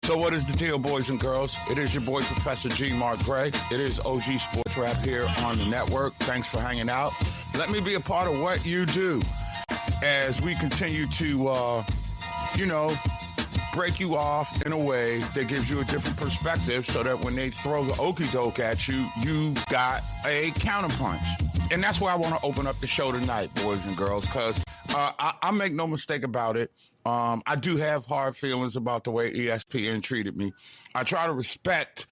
So what is the deal, boys and girls? It is your boy, Professor G. Mark Gray. It is OG Sports Rap here on the network. Thanks for hanging out. Let me be a part of what you do as we continue to, break you off in a way that gives you a different perspective so that when they throw the okie doke at you, you got a counterpunch. And that's why I want to open up the show tonight, boys and girls, because I make no mistake about it. I do have hard feelings about the way ESPN treated me. I try to respect,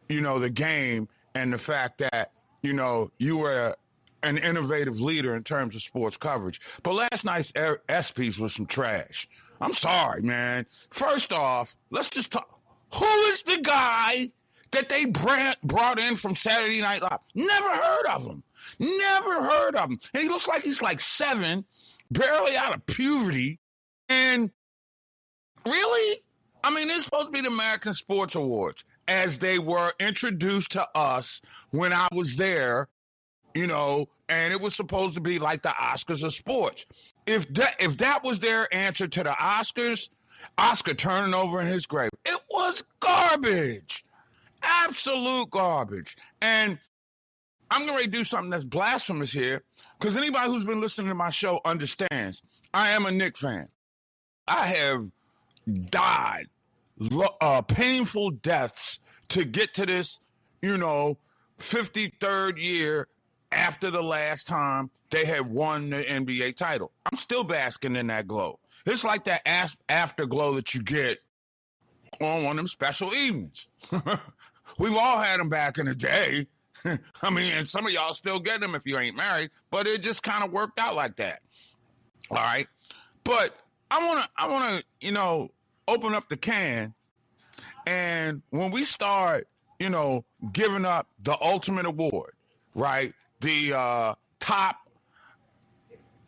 the game and the fact that, you were an innovative leader in terms of sports coverage. But last night's ESPYs was some trash. I'm sorry, man. First off, let's just talk. Who is the guy that they brought in from Saturday Night Live? Never heard of him. Never heard of him. And he looks like he's like 7, barely out of puberty. And really? I mean, it's supposed to be the American Sports Awards as they were introduced to us when I was there, and it was supposed to be like the Oscars of sports. If that was their answer to the Oscars, Oscar turning over in his grave. It was garbage. Absolute garbage. And I'm going to do something that's blasphemous here because anybody who's been listening to my show understands I am a Knicks fan. I have died painful deaths to get to this, 53rd year after the last time they had won the NBA title. I'm still basking in that glow. It's like that afterglow that you get on one of them special evenings. We've all had them back in the day. I mean, and some of y'all still get them if you ain't married, but it just kind of worked out like that. All right. But I want to, open up the can. And when we start, giving up the ultimate award, right? The top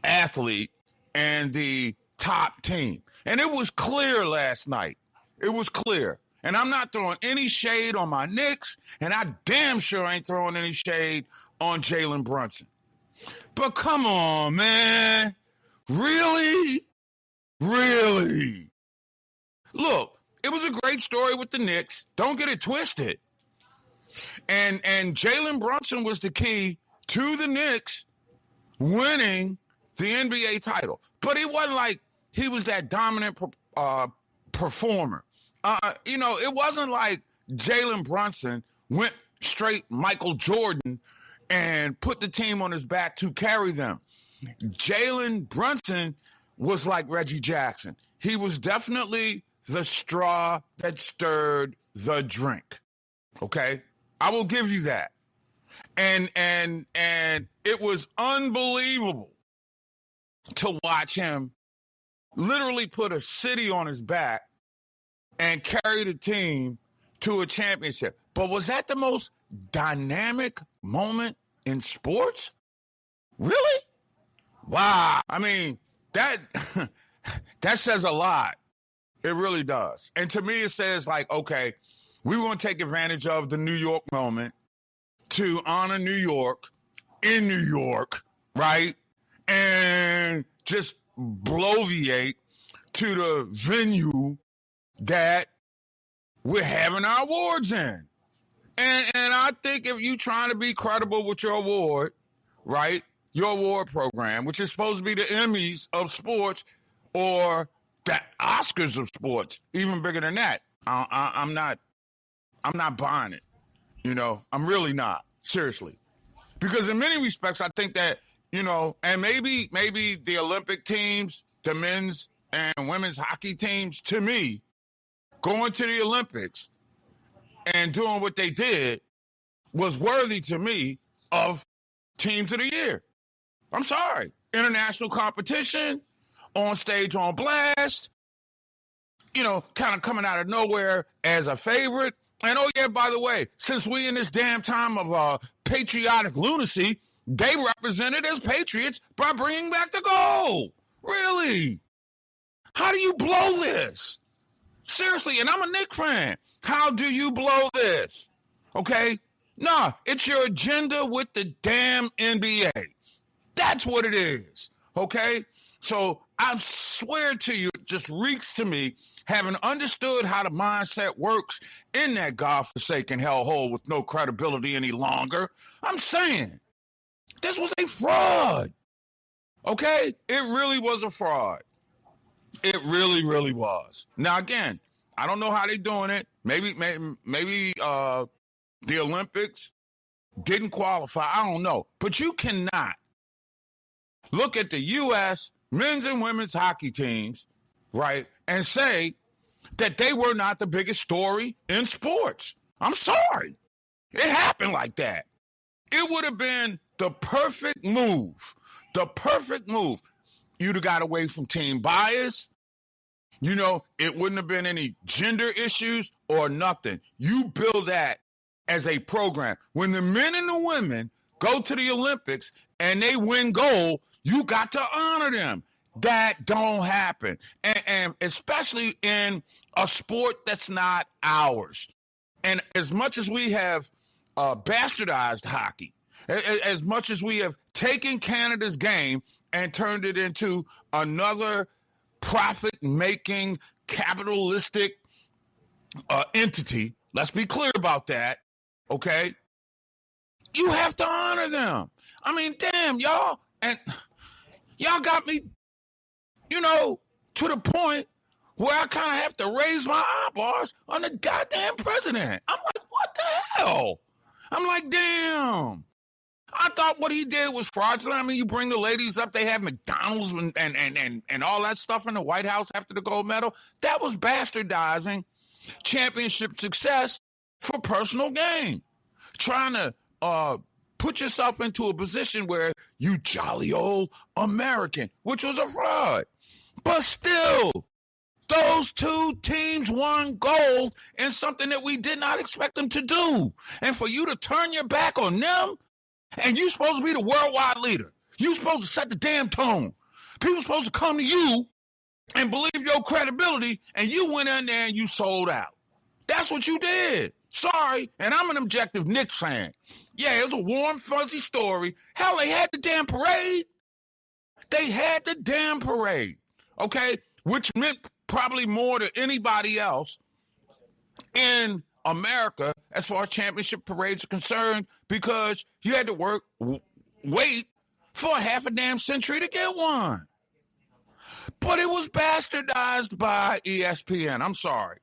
athlete and the top team. And it was clear last night. It was clear. And I'm not throwing any shade on my Knicks, and I damn sure ain't throwing any shade on Jalen Brunson. But come on, man. Really? Really? Look, it was a great story with the Knicks. Don't get it twisted. And Jalen Brunson was the key to the Knicks winning the NBA title. But it wasn't like he was that dominant performer. It wasn't like Jalen Brunson went straight Michael Jordan and put the team on his back to carry them. Jalen Brunson was like Reggie Jackson. He was definitely the straw that stirred the drink. Okay? I will give you that. And it was unbelievable to watch him literally put a city on his back and carry the team to a championship. But was that the most dynamic moment in sports? Really? Wow. I mean, that says a lot. It really does. And to me, it says like, okay, we want to take advantage of the New York moment to honor New York in New York, right? And just bloviate to the venue that we're having our awards in. And I think if you're trying to be credible with your award, right, your award program, which is supposed to be the Emmys of sports or the Oscars of sports, even bigger than that, I'm not buying it. I'm really not. Seriously. Because in many respects, I think that, and maybe the Olympic teams, the men's and women's hockey teams, to me, going to the Olympics and doing what they did was worthy to me of teams of the year. I'm sorry. International competition, on stage on blast, kind of coming out of nowhere as a favorite. And oh yeah, by the way, since we in this damn time of patriotic lunacy, they represented as patriots by bringing back the gold. Really? How do you blow this? Seriously, and I'm a Knicks fan. How do you blow this? Okay? Nah, it's your agenda with the damn NBA. That's what it is. Okay? So I swear to you, it just reeks to me, having understood how the mindset works in that godforsaken hellhole with no credibility any longer. I'm saying, this was a fraud. Okay? It really was a fraud. It really, really was. Now, again, I don't know how they're doing it. Maybe the Olympics didn't qualify. I don't know. But you cannot look at the U.S. men's and women's hockey teams, right, and say that they were not the biggest story in sports. I'm sorry. It happened like that. It would have been the perfect move. The perfect move. You'd have got away from team bias. You know, it wouldn't have been any gender issues or nothing. You build that as a program. When the men and the women go to the Olympics and they win gold, you got to honor them. That don't happen. And especially in a sport that's not ours. And as much as we have bastardized hockey, as much as we have taken Canada's game and turned it into another profit-making, capitalistic entity, let's be clear about that, okay? You have to honor them. I mean, damn, y'all. And y'all got me, you know, to the point where I kind of have to raise my eyeballs on the goddamn president. I'm like, what the hell? I'm like, damn. I thought what he did was fraudulent. I mean, you bring the ladies up, they have McDonald's and all that stuff in the White House after the gold medal. That was bastardizing championship success for personal gain. Trying to put yourself into a position where you jolly old American, which was a fraud. But still, those two teams won gold in something that we did not expect them to do. And for you to turn your back on them, and you're supposed to be the worldwide leader. You're supposed to set the damn tone. People supposed to come to you and believe your credibility, and you went in there and you sold out. That's what you did. Sorry, and I'm an objective Knicks fan. Yeah, it was a warm, fuzzy story. Hell, they had the damn parade. They had the damn parade, okay? Which meant probably more to anybody else in America as far as championship parades are concerned, because you had to wait for a half a damn century to get one. But it was bastardized by ESPN. I'm sorry.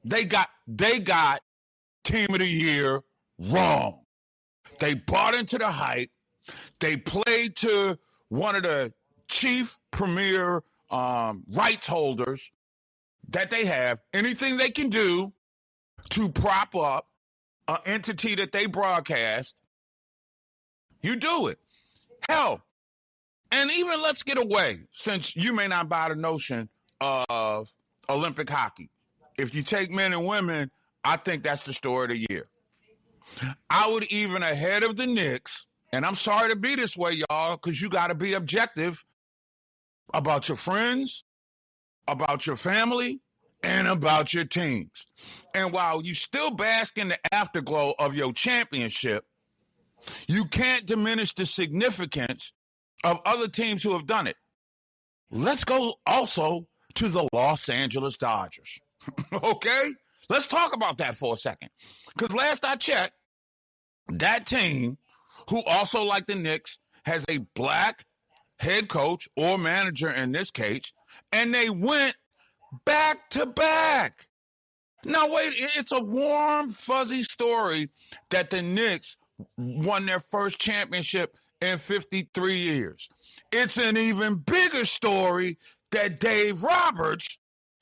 They got Team of the Year wrong. They bought into the hype. They played to one of the chief premier rights holders that they have. Anything they can do to prop up an entity that they broadcast, you do it. Hell, and even let's get away, since you may not buy the notion of Olympic hockey. If you take men and women, I think that's the story of the year. I would even ahead of the Knicks, and I'm sorry to be this way, y'all, because you got to be objective about your friends, about your family, and about your teams. And while you still bask in the afterglow of your championship, you can't diminish the significance of other teams who have done it. Let's go also to the Los Angeles Dodgers. Okay? Let's talk about that for a second. Because last I checked, that team, who also, like the Knicks, has a black head coach or manager in this case, and they went back to back. Now, wait, it's a warm, fuzzy story that the Knicks won their first championship in 53 years. It's an even bigger story that Dave Roberts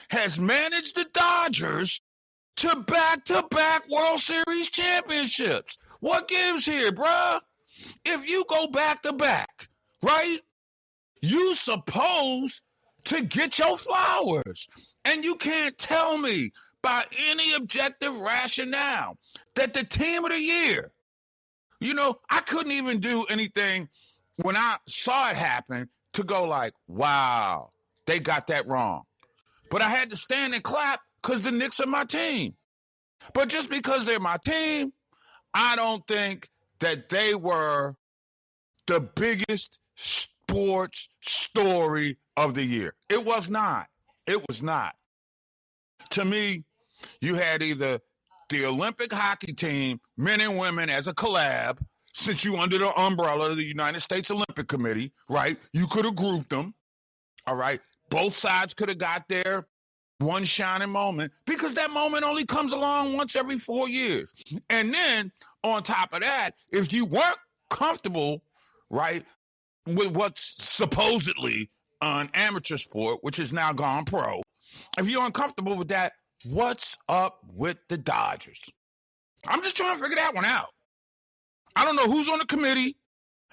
has managed the Dodgers to back-to-back World Series championships. What gives here, bruh? If you go back-to-back, right, you supposed to get your flowers. And you can't tell me by any objective rationale that the team of the year, you know, I couldn't even do anything when I saw it happen to go like, wow, they got that wrong. But I had to stand and clap because the Knicks are my team. But just because they're my team, I don't think that they were the biggest sports story of the year. It was not. It was not. To me, you had either the Olympic hockey team, men and women, as a collab, since you under the umbrella of the United States Olympic Committee, right? You could have grouped them, all right? Both sides could have got their one shining moment, because that moment only comes along once every 4 years. And then on top of that, if you weren't comfortable, right, with what's supposedly an amateur sport, which has now gone pro, if you're uncomfortable with that, what's up with the Dodgers? I'm just trying to figure that one out. I don't know who's on the committee.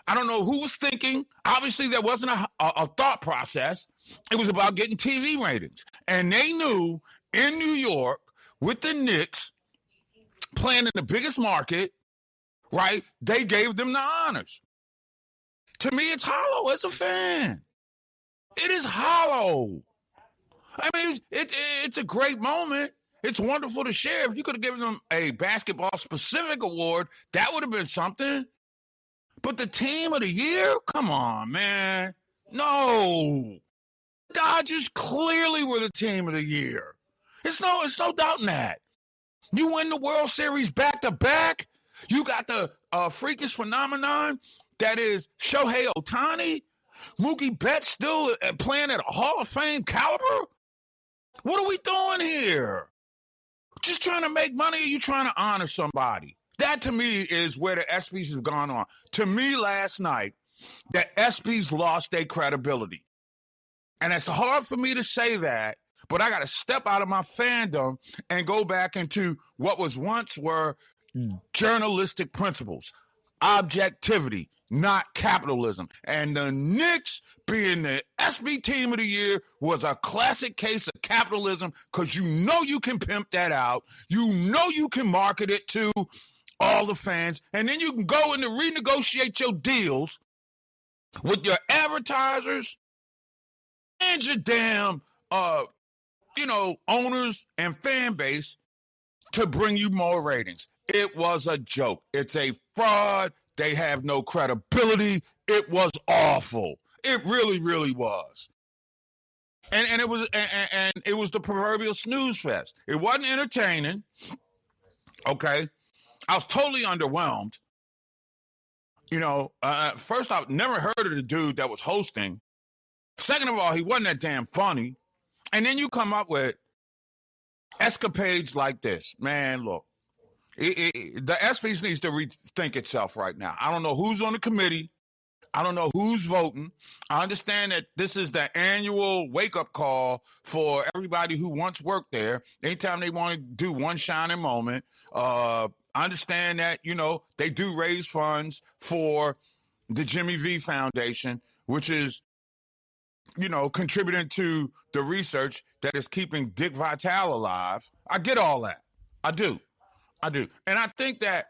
I don't know who was thinking. Obviously, there wasn't a thought process. It was about getting TV ratings. And they knew in New York, with the Knicks playing in the biggest market, right, they gave them the honors. To me, it's hollow as a fan. It is hollow. I mean, it's a great moment. It's wonderful to share. If you could have given them a basketball-specific award, that would have been something. But the team of the year? Come on, man. No. Dodgers clearly were the team of the year. It's no doubt in that. You win the World Series back-to-back. You got the freakish phenomenon that is Shohei Ohtani. Mookie Betts still playing at a Hall of Fame caliber. What are we doing here? Just trying to make money, or you trying to honor somebody? That, to me, is where the ESPYs have gone on. To me, last night, the ESPYs lost their credibility. And it's hard for me to say that, but I got to step out of my fandom and go back into what was once were journalistic principles, objectivity, not capitalism. And the Knicks being the ESPY team of the year was a classic case of capitalism, because you know you can pimp that out. You know you can market it to all the fans, and then you can go in to renegotiate your deals with your advertisers and your damn, owners and fan base to bring you more ratings. It was a joke. It's a fraud. They have no credibility. It was awful. It really, really was. And it was the proverbial snooze fest. It wasn't entertaining. Okay. I was totally underwhelmed. First I've never heard of the dude that was hosting. Second of all, he wasn't that damn funny. And then you come up with escapades like this. Man, look. The ESPYs needs to rethink itself right now. I don't know who's on the committee. I don't know who's voting. I understand that this is the annual wake-up call for everybody who once worked there. Anytime they want to do one shining moment. I understand that, they do raise funds for the Jimmy V Foundation, which is, contributing to the research that is keeping Dick Vitale alive. I get all that. I do. And I think that,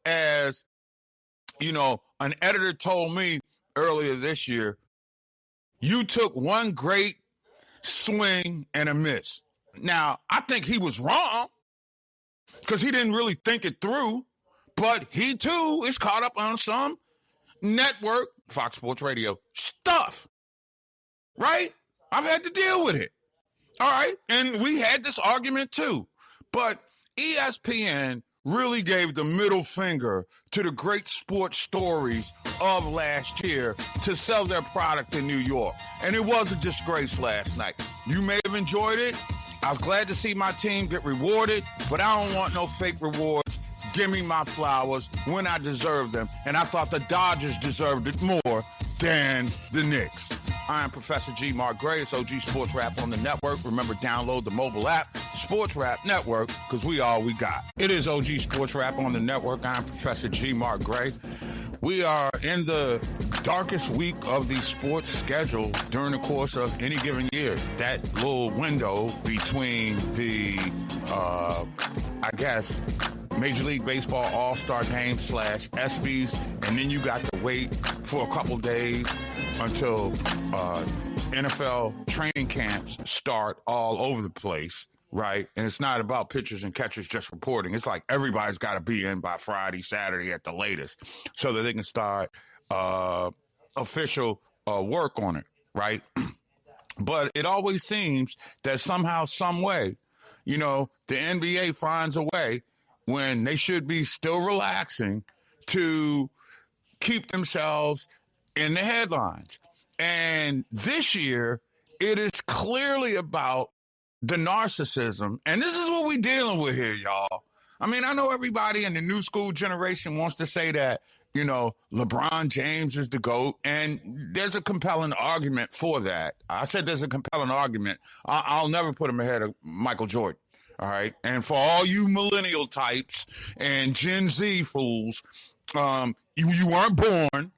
as, an editor told me earlier this year, you took one great swing and a miss. Now, I think he was wrong because he didn't really think it through, but he too is caught up on some network, Fox Sports Radio stuff, right? I've had to deal with it. All right. And we had this argument too, but ESPN really gave the middle finger to the great sports stories of last year to sell their product in New York. And it was a disgrace last night. You may have enjoyed it. I was glad to see my team get rewarded, but I don't want no fake rewards. Give me my flowers when I deserve them. And I thought the Dodgers deserved it more than the Knicks. I am Professor G. Mark Gray. It's OG Sports Rap on the network. Remember, download the mobile app, Sports Rap Network, because we all we got. It is OG Sports Rap on the network. I'm Professor G. Mark Gray. We are in the darkest week of the sports schedule during the course of any given year. That little window between the, Major League Baseball All-Star Game / ESPYs, and then you got to wait for a couple days until NFL training camps start all over the place, right? And it's not about pitchers and catchers just reporting. It's like everybody's got to be in by Friday, Saturday at the latest so that they can start official work on it. right? But it always seems that somehow, some way, the NBA finds a way when they should be still relaxing to keep themselves in the headlines. And this year, it is clearly about the narcissism. And this is what we're dealing with here, y'all. I mean, I know everybody in the new school generation wants to say that, LeBron James is the GOAT, and there's a compelling argument for that. I said there's a compelling argument. I'll never put him ahead of Michael Jordan, all right? And for all you millennial types and Gen Z fools, you weren't born,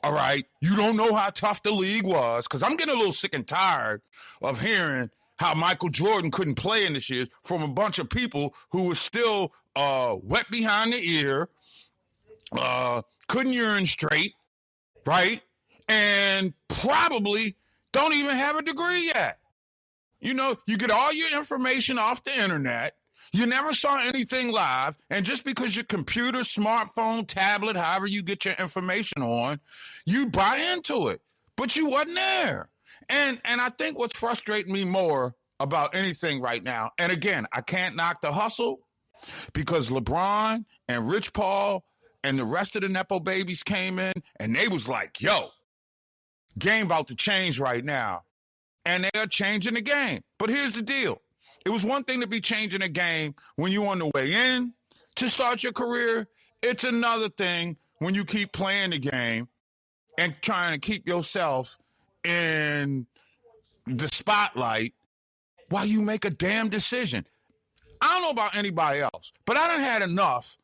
all right? You don't know how tough the league was, because I'm getting a little sick and tired of hearing how Michael Jordan couldn't play in this year from a bunch of people who were still wet behind the ear, couldn't urine straight, right? And probably don't even have a degree yet. You get all your information off the internet. You never saw anything live. And just because your computer, smartphone, tablet, however you get your information on, you buy into it. But you wasn't there. And I think what's frustrating me more about anything right now, and again, I can't knock the hustle because LeBron and Rich Paul and the rest of the Nepo babies came in and they was like, yo, game about to change right now. And they are changing the game. But here's the deal. It was one thing to be changing a game when you're on the way in to start your career. It's another thing when you keep playing the game and trying to keep yourself in the spotlight while you make a damn decision. I don't know about anybody else, but I done had enough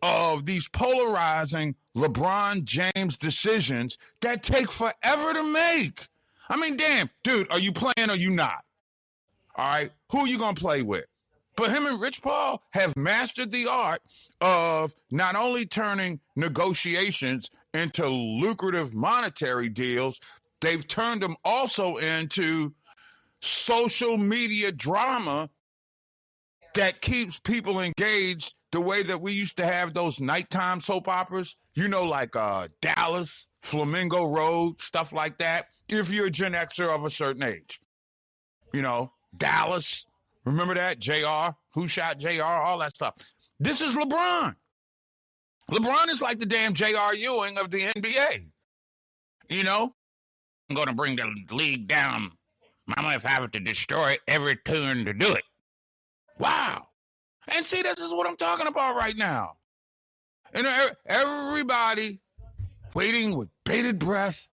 of these polarizing LeBron James decisions that take forever to make. I mean, damn, dude, are you playing or you not? All right, who are you going to play with? But him and Rich Paul have mastered the art of not only turning negotiations into lucrative monetary deals, they've turned them also into social media drama that keeps people engaged the way that we used to have those nighttime soap operas, like Dallas, Flamingo Road, stuff like that, if you're a Gen Xer of a certain age. Dallas, remember that? JR, Who Shot JR, all that stuff. This is LeBron. LeBron is like the damn J.R. Ewing of the NBA. I'm going to bring the league down. Mama, if I have to destroy every turn to do it. Wow. And see, this is what I'm talking about right now. Everybody waiting with bated breath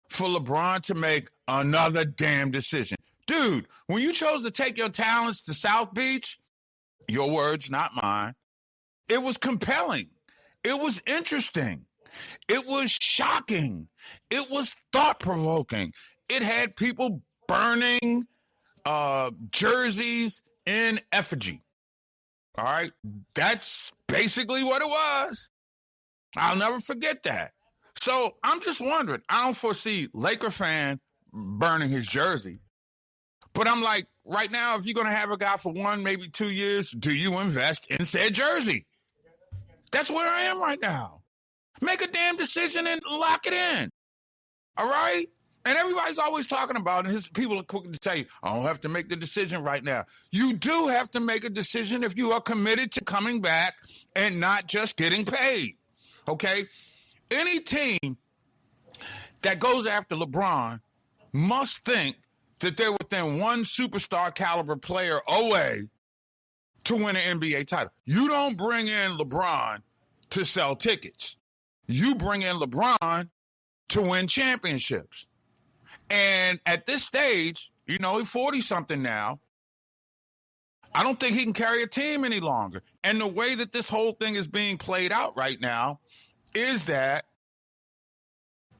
for LeBron to make another damn decision. Dude, when you chose to take your talents to South Beach, your words, not mine, it was compelling. It was interesting. It was shocking. It was thought-provoking. It had people burning jerseys in effigy. All right? That's basically what it was. I'll never forget that. So I'm just wondering, I don't foresee Laker fan burning his jersey. But I'm like, right now, if you're going to have a guy for 1, maybe 2 years, do you invest in said jersey? That's where I am right now. Make a damn decision and lock it in. All right? And everybody's always talking about it. And people are quick to say, I don't have to make the decision right now. You do have to make a decision if you are committed to coming back and not just getting paid. Okay? Any team that goes after LeBron must think that they're within one superstar caliber player away to win an NBA title. You don't bring in LeBron to sell tickets. You bring in LeBron to win championships. And at this stage, he's 40-something now. I don't think he can carry a team any longer. And the way that this whole thing is being played out right now is that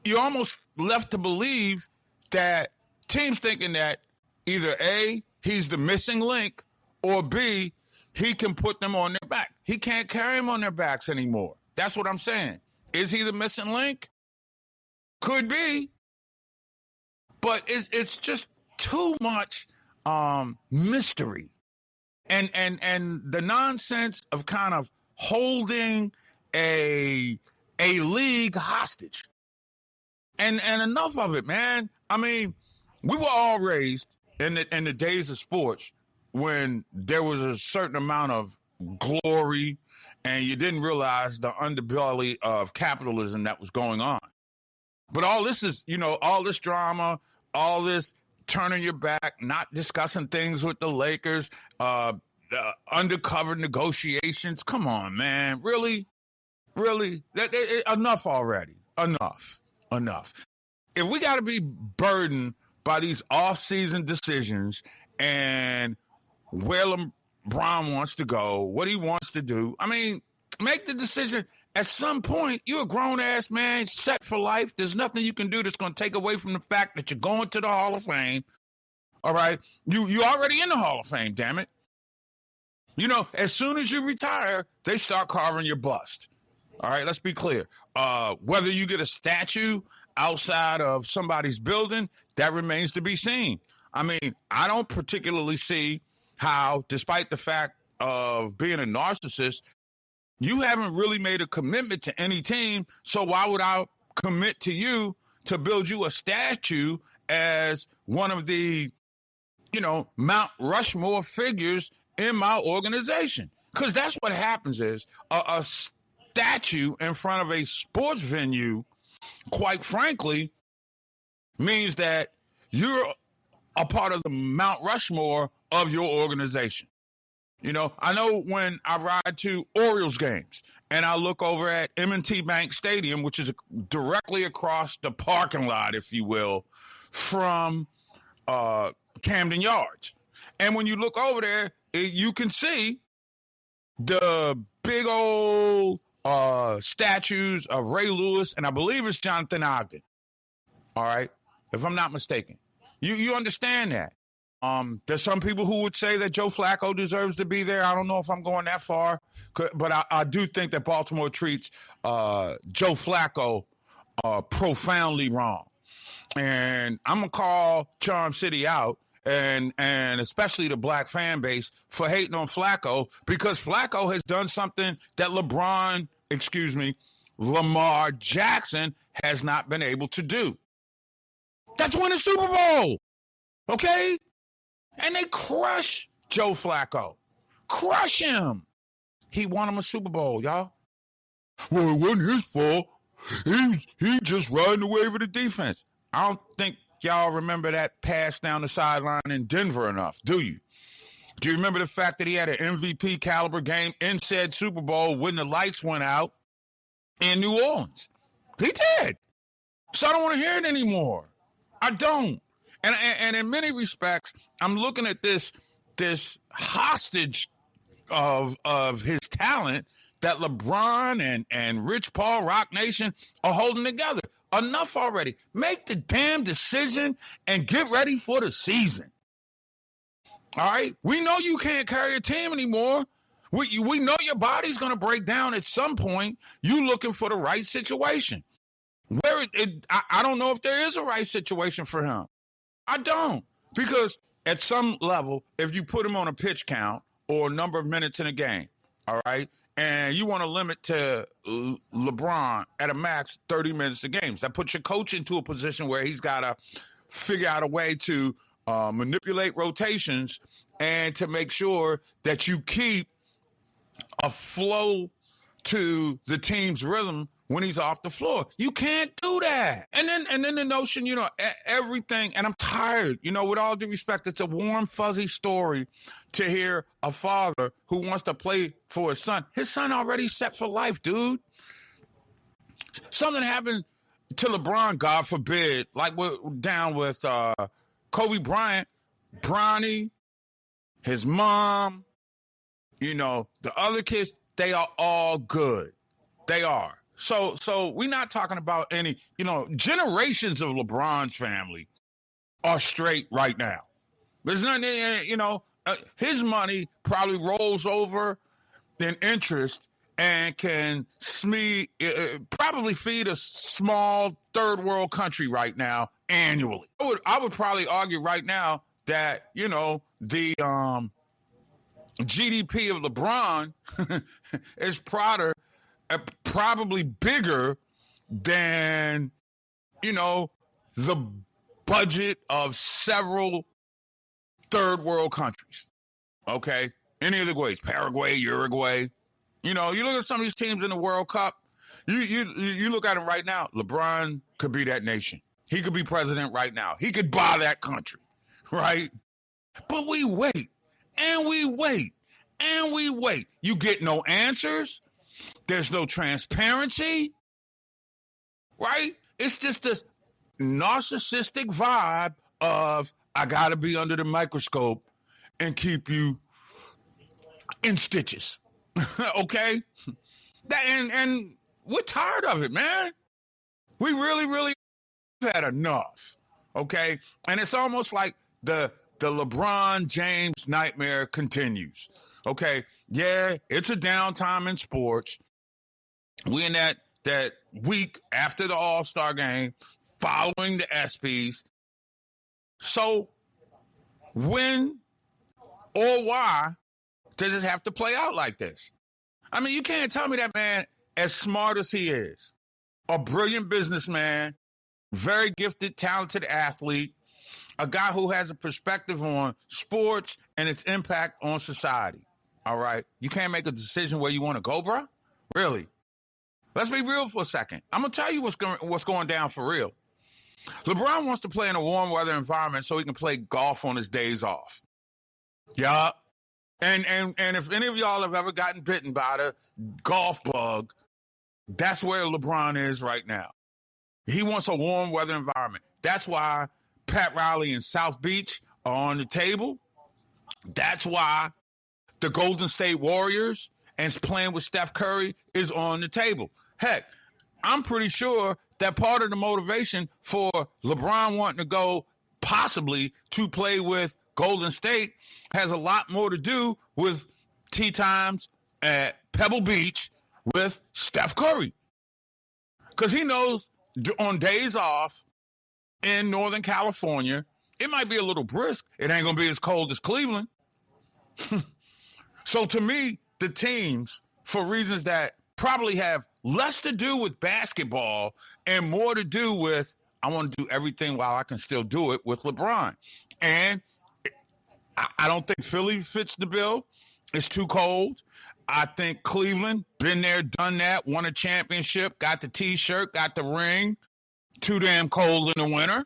you're almost left to believe that teams thinking that either A, he's the missing link, or B, he can put them on their back. He can't carry them on their backs anymore. That's what I'm saying. Is he the missing link? Could be. But it's just too much mystery. And the nonsense of kind of holding a league hostage. And enough of it, man. I mean, we were all raised in the days of sports when there was a certain amount of glory and you didn't realize the underbelly of capitalism that was going on. But all this is, all this drama, all this turning your back, not discussing things with the Lakers, undercover negotiations. Come on, man. Really? Really? Enough already. Enough. If we got to be burdened by these off-season decisions and where LeBron wants to go, what he wants to do, I mean, make the decision. At some point, you're a grown-ass man, set for life. There's nothing you can do that's going to take away from the fact that you're going to the Hall of Fame. All right? You already in the Hall of Fame, damn it. As soon as you retire, they start carving your bust. All right, let's be clear. Whether you get a statue outside of somebody's building, that remains to be seen. I mean, I don't particularly see how, despite the fact of being a narcissist, you haven't really made a commitment to any team, so why would I commit to you to build you a statue as one of the, Mount Rushmore figures in my organization? Because that's what happens is a statue in front of a sports venue, quite frankly, means that you're a part of the Mount Rushmore of your organization. I know when I ride to Orioles games and I look over at M&T Bank Stadium, which is directly across the parking lot, if you will, from Camden Yards. And when you look over there, you can see the big old statues of Ray Lewis, and I believe it's Jonathan Ogden. All right, if I'm not mistaken. You understand that. There's some people who would say that Joe Flacco deserves to be there. I don't know if I'm going that far, but I do think that Baltimore treats Joe Flacco profoundly wrong. And I'm going to call Charm City out, and especially the black fan base, for hating on Flacco, because Flacco has done something that Lamar Jackson has not been able to do. That's win a Super Bowl, okay? And they crush Joe Flacco. Crush him. He won him a Super Bowl, y'all. Well, it wasn't his fault. He just riding the wave of the defense. I don't think y'all remember that pass down the sideline in Denver enough, do you? Do you remember the fact that he had an MVP caliber game in said Super Bowl when the lights went out in New Orleans? He did. So I don't want to hear it anymore. I don't. And in many respects, I'm looking at this hostage of his talent that LeBron and Rich Paul, Rock Nation are holding together. Enough already. Make the damn decision and get ready for the season. All right? We know you can't carry a team anymore. We know your body's going to break down at some point. You looking for the right situation. I don't know if there is a right situation for him. I don't. Because at some level, if you put him on a pitch count or a number of minutes in a game, all right, and you want to limit to LeBron at a max 30 minutes of games, that puts your coach into a position where he's got to figure out a way to manipulate rotations and to make sure that you keep a flow to the team's rhythm when he's off the floor. You can't do that. And then the notion, everything, and I'm tired, with all due respect, it's a warm, fuzzy story to hear a father who wants to play for his son. His son already set for life, dude. Something happened to LeBron, God forbid, like we're down with Kobe Bryant, Bronny, his mom, the other kids, they are all good. They are. So we're not talking about any, generations of LeBron's family are straight right now. There's nothing, his money probably rolls over in interest and can probably feed a small third world country right now annually. I would probably argue right now that, the GDP of LeBron is probably bigger than, the budget of several third world countries. Okay? Any of the ways, Paraguay, Uruguay. You know, you look at some of these teams in the World Cup, you look at them right now. LeBron could be that nation. He could be president right now. He could buy that country, right? But we wait, and we wait, and we wait. You get no answers. There's no transparency, right? It's just this narcissistic vibe of, I got to be under the microscope and keep you in stitches, okay? And we're tired of it, man. We really had enough, okay? And it's almost like the LeBron James nightmare continues, okay? Yeah, it's a downtime in sports. We in that week after the All-Star game, following the ESPYs. So when or why does it have to play out like this? I mean, you can't tell me that man, as smart as he is, a brilliant businessman, very gifted, talented athlete, a guy who has a perspective on sports and its impact on society, all right? You can't make a decision where you want to go, bro? Really? Let's be real for a second. I'm going to tell you what's going down for real. LeBron wants to play in a warm weather environment so he can play golf on his days off. Yeah. And if any of y'all have ever gotten bitten by the golf bug, that's where LeBron is right now. He wants a warm weather environment. That's why Pat Riley and South Beach are on the table. That's why the Golden State Warriors and playing with Steph Curry is on the table. Heck, I'm pretty sure that part of the motivation for LeBron wanting to go possibly to play with Golden State has a lot more to do with tee times at Pebble Beach with Steph Curry. Because he knows on days off in Northern California, it might be a little brisk. It ain't going to be as cold as Cleveland. So to me, the teams, for reasons that probably have less to do with basketball and more to do with, I want to do everything while I can still do it with LeBron. And I don't think Philly fits the bill. It's too cold. I think Cleveland, been there, done that, won a championship, got the T-shirt, got the ring, too damn cold in the winter.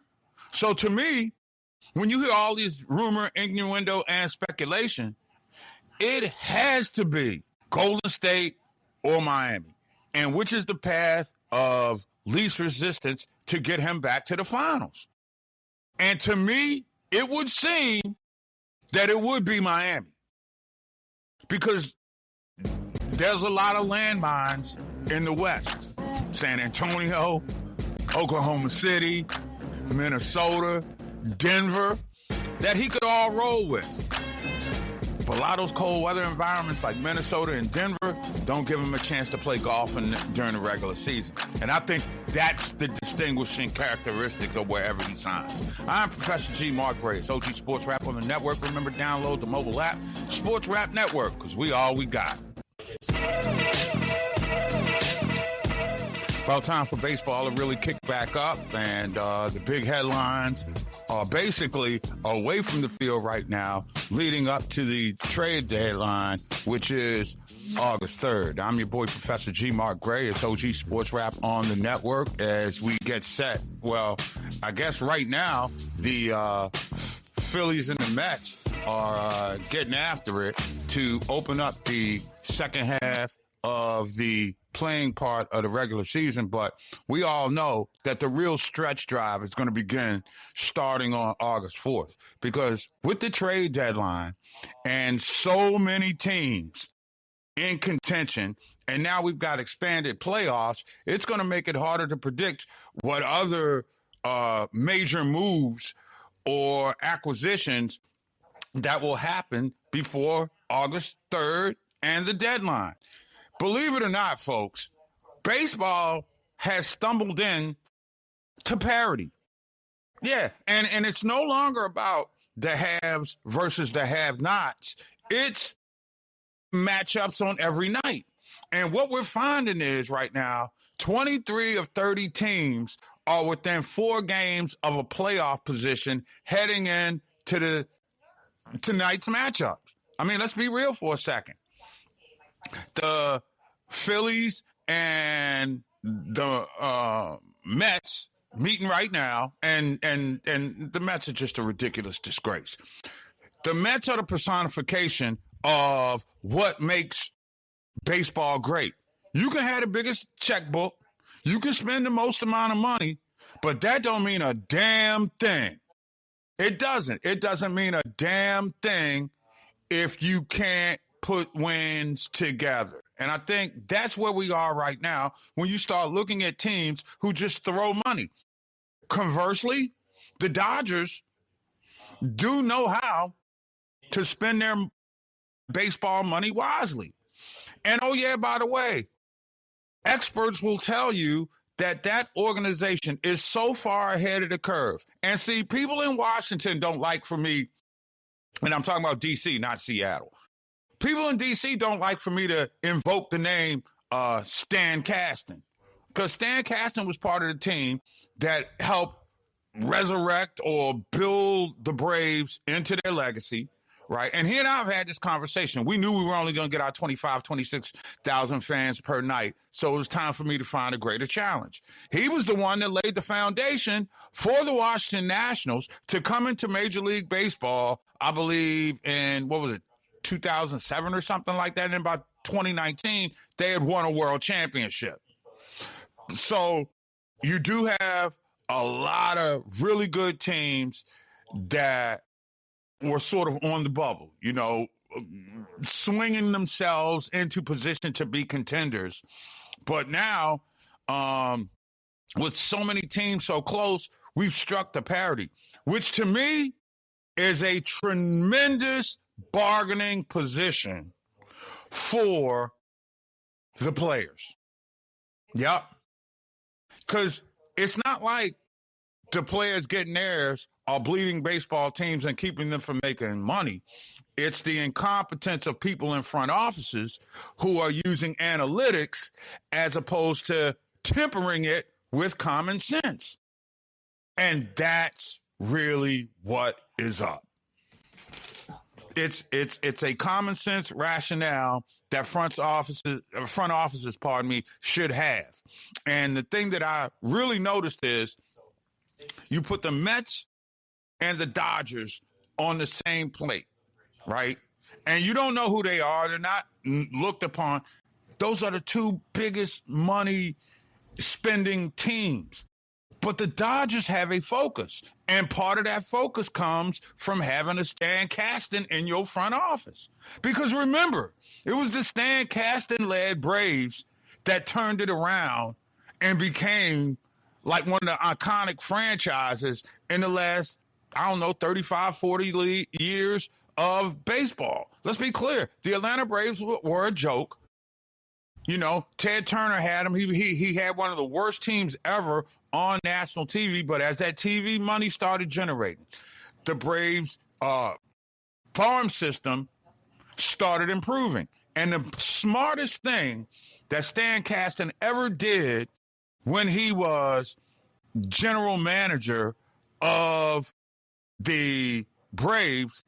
So to me, when you hear all these rumor, innuendo, and speculation, it has to be Golden State or Miami. And which is the path of least resistance to get him back to the finals? And to me, it would seem that it would be Miami. Because there's a lot of landmines in the West. San Antonio, Oklahoma City, Minnesota, Denver, that he could all roll with. But a lot of those cold weather environments like Minnesota and Denver don't give him a chance to play golf during the regular season. And I think that's the distinguishing characteristic of wherever he signs. I'm Professor G. Mark Gray. It's OG Sports Rap on the network. Remember, download the mobile app, Sports Rap Network, because we all we got. Well, time for baseball to really kick back up, and the big headlines are basically away from the field right now, leading up to the trade deadline, which is August 3rd. I'm your boy, Professor G. Mark Gray. It's OG Sports Rap on the network as we get set. Well, I guess right now, the Phillies and the Mets are getting after it to open up the second half of the playing part of the regular season, but we all know that the real stretch drive is going to begin starting on August 4th, because with the trade deadline and so many teams in contention, and now we've got expanded playoffs, it's going to make it harder to predict what other major moves or acquisitions that will happen before August 3rd and the deadline. Believe it or not, folks, baseball has stumbled in to parity. Yeah, and it's no longer about the haves versus the have-nots. It's matchups on every night. And what we're finding is right now, 23 of 30 teams are within 4 games of a playoff position heading into the tonight's matchups. I mean, let's be real for a second. The Phillies and the Mets meeting right now, and the Mets are just a ridiculous disgrace. The Mets are the personification of what makes baseball great. You can have the biggest checkbook, you can spend the most amount of money, but that don't mean a damn thing. It doesn't. It doesn't mean a damn thing if you can't put wins together. And I think that's where we are right now when you start looking at teams who just throw money. Conversely, the Dodgers do know how to spend their baseball money wisely. And oh yeah, by the way, experts will tell you that organization is so far ahead of the curve. And see, people in Washington don't like for me, and I'm talking about D.C., not Seattle. People in D.C. don't like for me to invoke the name Stan Kasten, because Stan Kasten was part of the team that helped resurrect or build the Braves into their legacy, right? And he and I have had this conversation. We knew we were only going to get our 26,000 fans per night, so it was time for me to find a greater challenge. He was the one that laid the foundation for the Washington Nationals to come into Major League Baseball, I believe, in, 2007 or something like that. And by 2019, they had won a world championship. So you do have a lot of really good teams that were sort of on the bubble, swinging themselves into position to be contenders. But now, with so many teams so close, we've struck the parity, which to me is a tremendous bargaining position for the players. Yep. Because it's not like the players getting theirs are bleeding baseball teams and keeping them from making money. It's the incompetence of people in front offices who are using analytics as opposed to tempering it with common sense. And that's really what is up. It's a common sense rationale that front offices, should have. And the thing that I really noticed is you put the Mets and the Dodgers on the same plate, right? And you don't know who they are. They're not looked upon. Those are the 2 biggest money spending teams. But the Dodgers have a focus. And part of that focus comes from having a Stan Kasten in your front office. Because remember, it was the Stan Kasten-led Braves that turned it around and became like one of the iconic franchises in the last, 35, 40 years of baseball. Let's be clear. The Atlanta Braves were a joke. Ted Turner had him. He had one of the worst teams ever on national TV, but as that TV money started generating, the Braves farm system started improving. And the smartest thing that Stan Kasten ever did when he was general manager of the Braves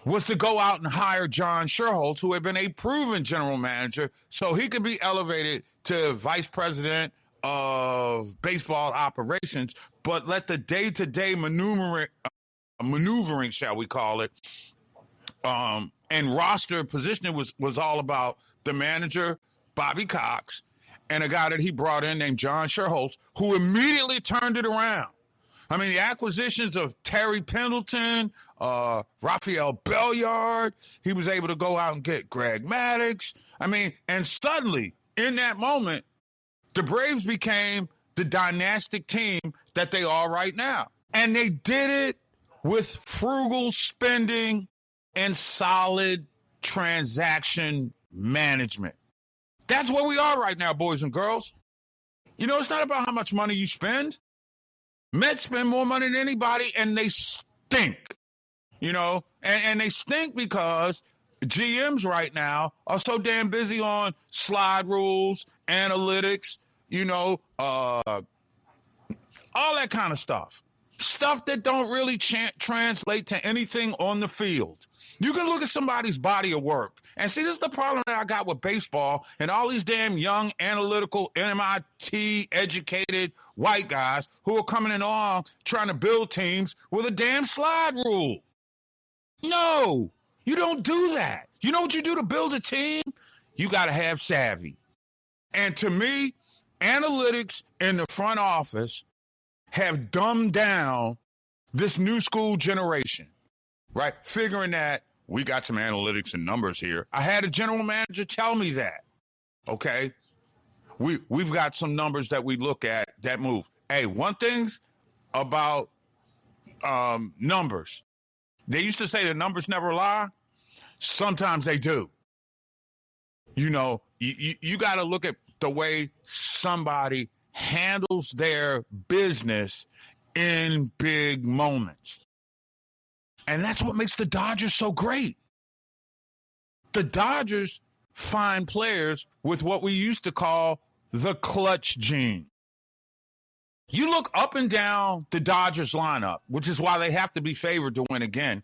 was to go out and hire John Sherholtz, who had been a proven general manager, so he could be elevated to vice president of baseball operations, but let the day-to-day maneuvering, shall we call it, and roster positioning was all about the manager, Bobby Cox, and a guy that he brought in named John Sherholtz, who immediately turned it around. I mean, the acquisitions of Terry Pendleton, Rafael Belliard, he was able to go out and get Greg Maddux. I mean, and suddenly, in that moment, the Braves became the dynastic team that they are right now. And they did it with frugal spending and solid transaction management. That's where we are right now, boys and girls. It's not about how much money you spend. Mets spend more money than anybody, and they stink, and they stink because GMs right now are so damn busy on slide rules, analytics, all that kind of stuff. Stuff that don't really translate to anything on the field. You can look at somebody's body of work and see, this is the problem that I got with baseball and all these damn young, analytical, MIT educated white guys who are coming along trying to build teams with a damn slide rule. No, you don't do that. You know what you do to build a team? You got to have savvy. And to me, analytics in the front office have dumbed down this new school generation, right? Figuring that we got some analytics and numbers here. I had a general manager tell me that, okay? We've got some numbers that we look at that move. Hey, one thing's about numbers. They used to say the numbers never lie. Sometimes they do. You know, you got to look at the way somebody handles their business in big moments. And that's what makes the Dodgers so great. The Dodgers find players with what we used to call the clutch gene. You look up and down the Dodgers lineup, which is why they have to be favored to win again.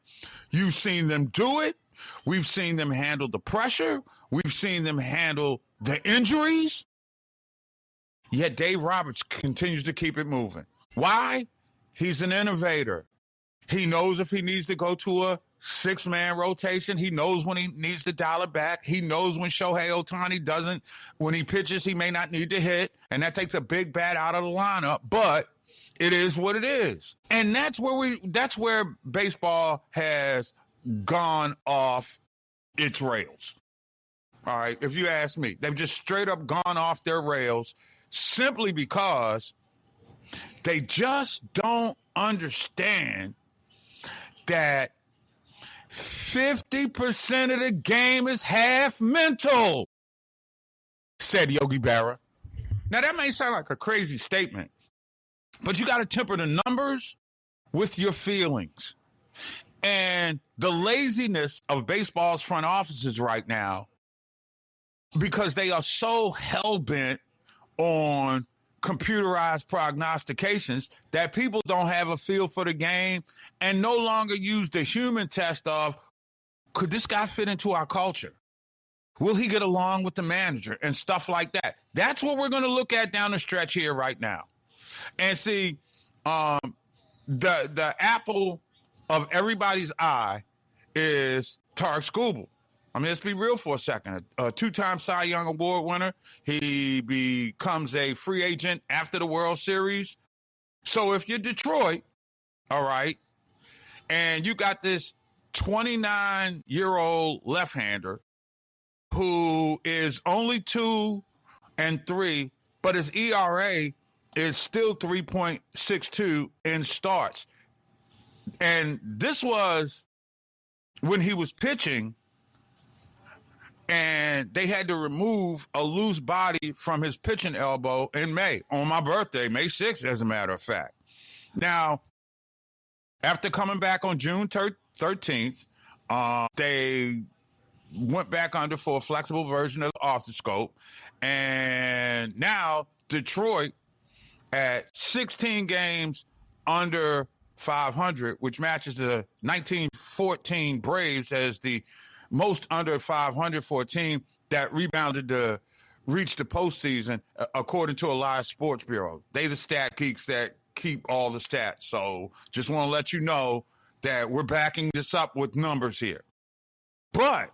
You've seen them do it. We've seen them handle the pressure. We've seen them handle the injuries. Yet Dave Roberts continues to keep it moving. Why? He's an innovator. He knows if he needs to go to a six-man rotation. He knows when he needs to dial it back. He knows when Shohei Ohtani doesn't. When he pitches, he may not need to hit, and that takes a big bat out of the lineup. But it is what it is, and that's where baseball has gone off its rails. All right, if you ask me, they've just straight up gone off their rails simply because they just don't understand that 50% of the game is half mental, said Yogi Berra. Now, that may sound like a crazy statement, but you got to temper the numbers with your feelings. And the laziness of baseball's front offices right now, because they are so hell-bent on computerized prognostications that people don't have a feel for the game and no longer use the human test of, could this guy fit into our culture? Will he get along with the manager and stuff like that? That's what we're going to look at down the stretch here right now. And see, the apple of everybody's eye is Tarik Skubal. I mean, let's be real for a second. A two-time Cy Young Award winner. He becomes a free agent after the World Series. So if you're Detroit, all right, and you got this 29-year-old left-hander who is only 2-3, but his ERA is still 3.62 in starts. And this was when he was pitching, and they had to remove a loose body from his pitching elbow in May, on my birthday, May 6th, as a matter of fact. Now, after coming back on June 13th, they went back under for a flexible version of the arthroscope. And now Detroit, at 16 games under 500, which matches the 1914 Braves as the most under 500 for a team that rebounded to reach the postseason, according to Elias Sports Bureau. They the stat geeks that keep all the stats. So just want to let you know that we're backing this up with numbers here. But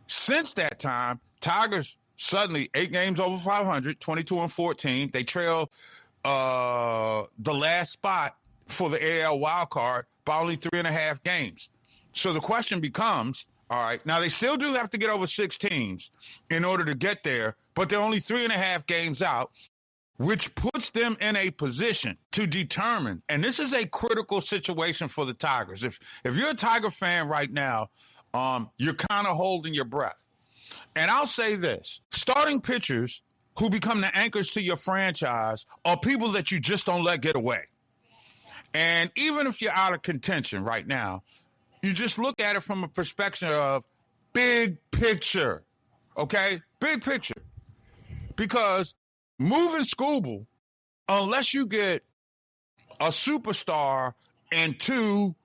since that time, Tigers suddenly 8 games over 500, 22-14. They trail the last spot for the AL wild card by only 3.5 games. So the question becomes, all right, now they still do have to get over 6 teams in order to get there, but they're only 3.5 games out, which puts them in a position to determine, and this is a critical situation for the Tigers. If you're a Tiger fan right now, you're kind of holding your breath. And I'll say this, starting pitchers who become the anchors to your franchise are people that you just don't let get away. And even if you're out of contention right now, you just look at it from a perspective of big picture, okay? Big picture. Because moving Skubal unless you get a superstar and two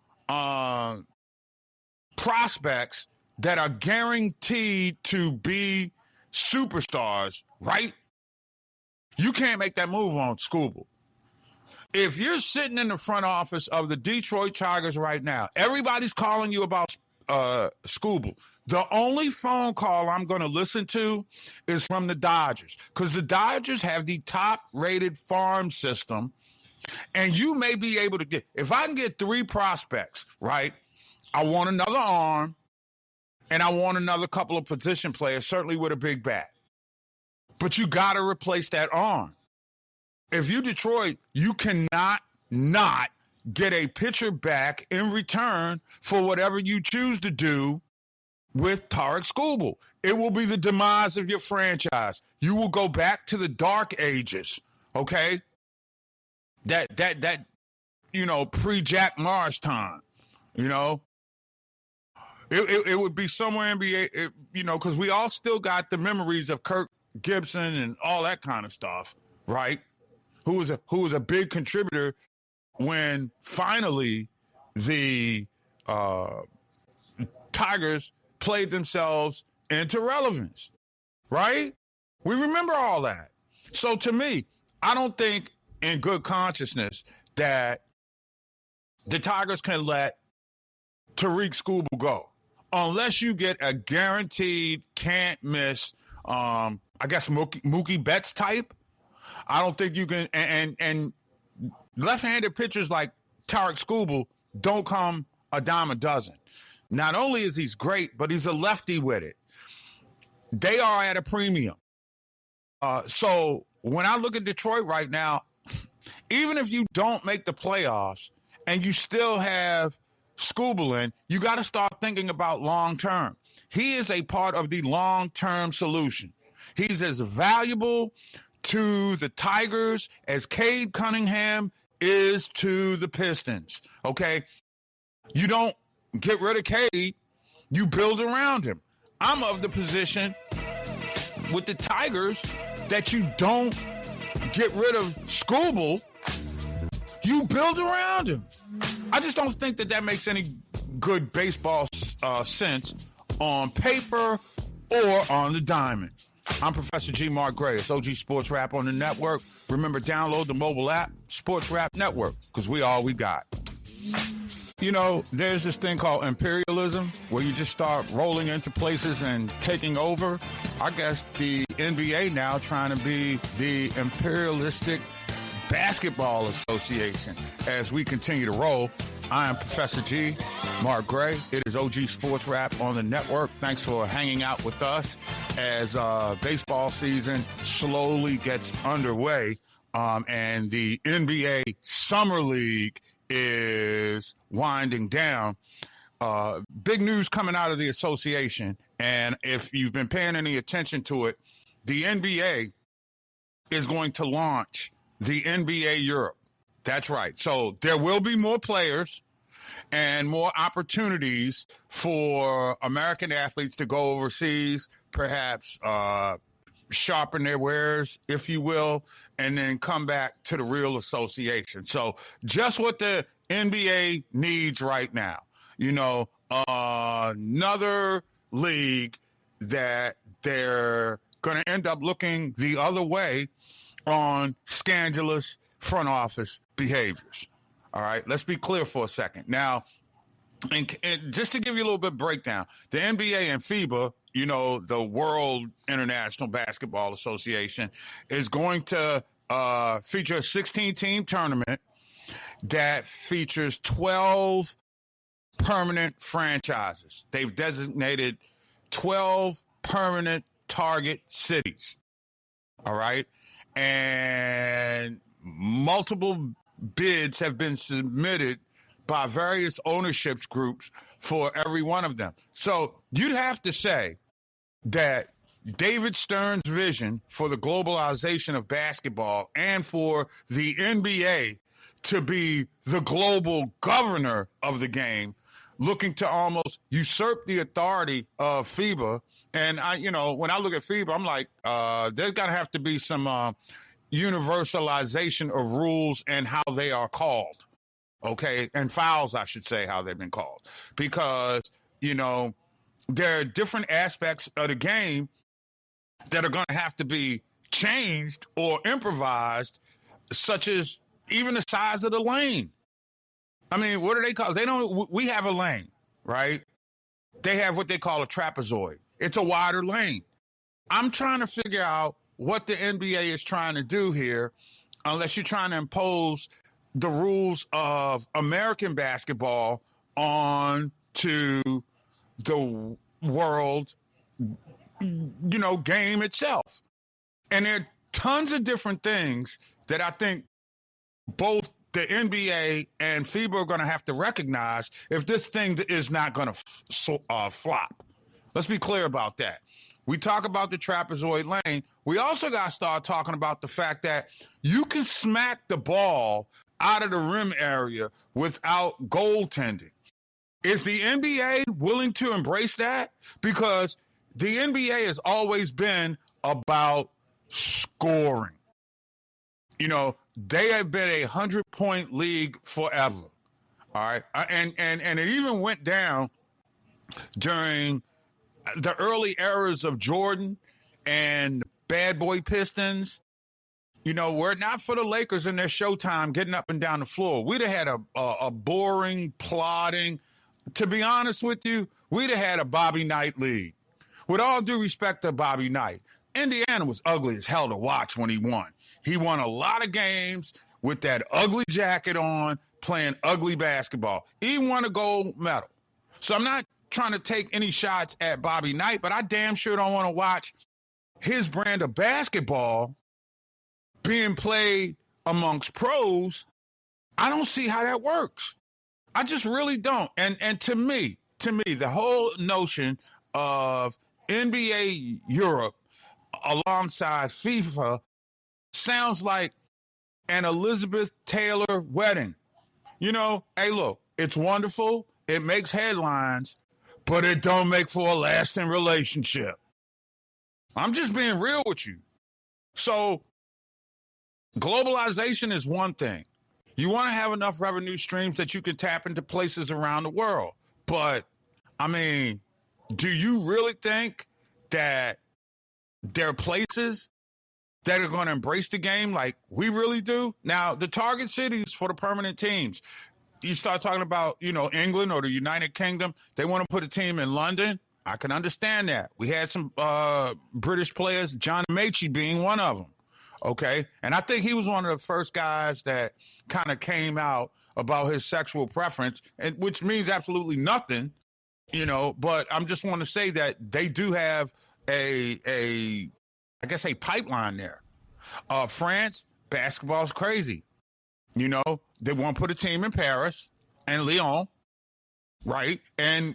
prospects that are guaranteed to be superstars, right? You can't make that move on Scooble. If you're sitting in the front office of the Detroit Tigers right now, everybody's calling you about Scooble. The only phone call I'm going to listen to is from the Dodgers, because the Dodgers have the top-rated farm system, and you may be able to get, if I can get 3 prospects, right, I want another arm, and I want another couple of position players, certainly with a big bat. But you got to replace that arm. If you Detroit, you cannot not get a pitcher back in return for whatever you choose to do with Tarik Skubal. It will be the demise of your franchise. You will go back to the dark ages, okay? That pre-Jack Morris time, It would be somewhere NBA, because we all still got the memories of Kirk Gibson and all that kind of stuff, right? Who was a big contributor when finally the Tigers played themselves into relevance, right? We remember all that. So to me, I don't think in good consciousness that the Tigers can let Tarik Skubal go unless you get a guaranteed can't miss, I guess Mookie Betts type. I don't think you can, and left-handed pitchers like Tarik Skubal don't come a dime a dozen. Not only is he great, but he's a lefty with it. They are at a premium. So when I look at Detroit right now, even if you don't make the playoffs and you still have Skubal in, you got to start thinking about long-term. He is a part of the long-term solution. He's as valuable to the Tigers as Cade Cunningham is to the Pistons, okay? You don't get rid of Cade, you build around him. I'm of the position with the Tigers that you don't get rid of Skubal, you build around him. I just don't think that makes any good baseball sense on paper or on the diamond. I'm Professor G. Mark Gray. It's OG Sports Rap on the network. Remember, download the mobile app, Sports Rap Network, because we all we got. There's this thing called imperialism where you just start rolling into places and taking over. I guess the NBA now trying to be the imperialistic basketball association as we continue to roll. I am Professor G. Mark Gray. It is OG Sports Rap on the network. Thanks for hanging out with us as baseball season slowly gets underway, and the NBA Summer League is winding down. Big news coming out of the association, and if you've been paying any attention to it, the NBA is going to launch the NBA Europe. That's right. So there will be more players and more opportunities for American athletes to go overseas, perhaps sharpen their wares, if you will, and then come back to the real association. So just what the NBA needs right now. Another league that they're going to end up looking the other way on scandalous front office behaviors. All right, let's be clear for a second. Now, and just to give you a little bit of breakdown, the NBA and FIBA, the World International Basketball Association, is going to feature a 16-team tournament that features 12 permanent franchises. They've designated 12 permanent target cities. All right, and multiple bids have been submitted by various ownerships groups for every one of them. So you'd have to say that David Stern's vision for the globalization of basketball and for the NBA to be the global governor of the game, looking to almost usurp the authority of FIBA. And when I look at FIBA, I'm like, there's got to have to be some universalization of rules and how they are called. Okay, and fouls, I should say, how they've been called, because there are different aspects of the game that are going to have to be changed or improvised, such as even the size of the lane. I mean, what do they call? We have a lane, right? They have what they call a trapezoid. It's a wider lane. I'm trying to figure out what the NBA is trying to do here, unless you're trying to impose the rules of American basketball onto the world, game itself. And there are tons of different things that I think both the NBA and FIBA are going to have to recognize if this thing is not going to flop. Let's be clear about that. We talk about the trapezoid lane. We also got to start talking about the fact that you can smack the ball out of the rim area without goaltending. Is the NBA willing to embrace that? Because the NBA has always been about scoring. They have been a 100-point league forever. All right. And it even went down during the early eras of Jordan and Bad Boy Pistons. Were it not for the Lakers and their Showtime getting up and down the floor, we'd have had a boring, plodding, to be honest with you, we'd have had a Bobby Knight league. With all due respect to Bobby Knight, Indiana was ugly as hell to watch when he won. He won a lot of games with that ugly jacket on, playing ugly basketball. He won a gold medal. So I'm not trying to take any shots at Bobby Knight, but I damn sure don't want to watch his brand of basketball being played amongst pros. I don't see how that works. I just really don't. And to me, the whole notion of NBA Europe alongside FIFA sounds like an Elizabeth Taylor wedding. Hey, look, it's wonderful. It makes headlines, but it don't make for a lasting relationship. I'm just being real with you. So globalization is one thing. You want to have enough revenue streams that you can tap into places around the world. But, I mean, do you really think that there are places that are going to embrace the game like we really do? Now, the target cities for the permanent teams, you start talking about, England or the United Kingdom, they want to put a team in London. I can understand that. We had some British players, John Machie being one of them. Okay. And I think he was one of the first guys that kind of came out about his sexual preference, and which means absolutely nothing, but I'm just want to say that they do have a pipeline there. France, basketball's crazy. They want to put a team in Paris and Lyon, right? And,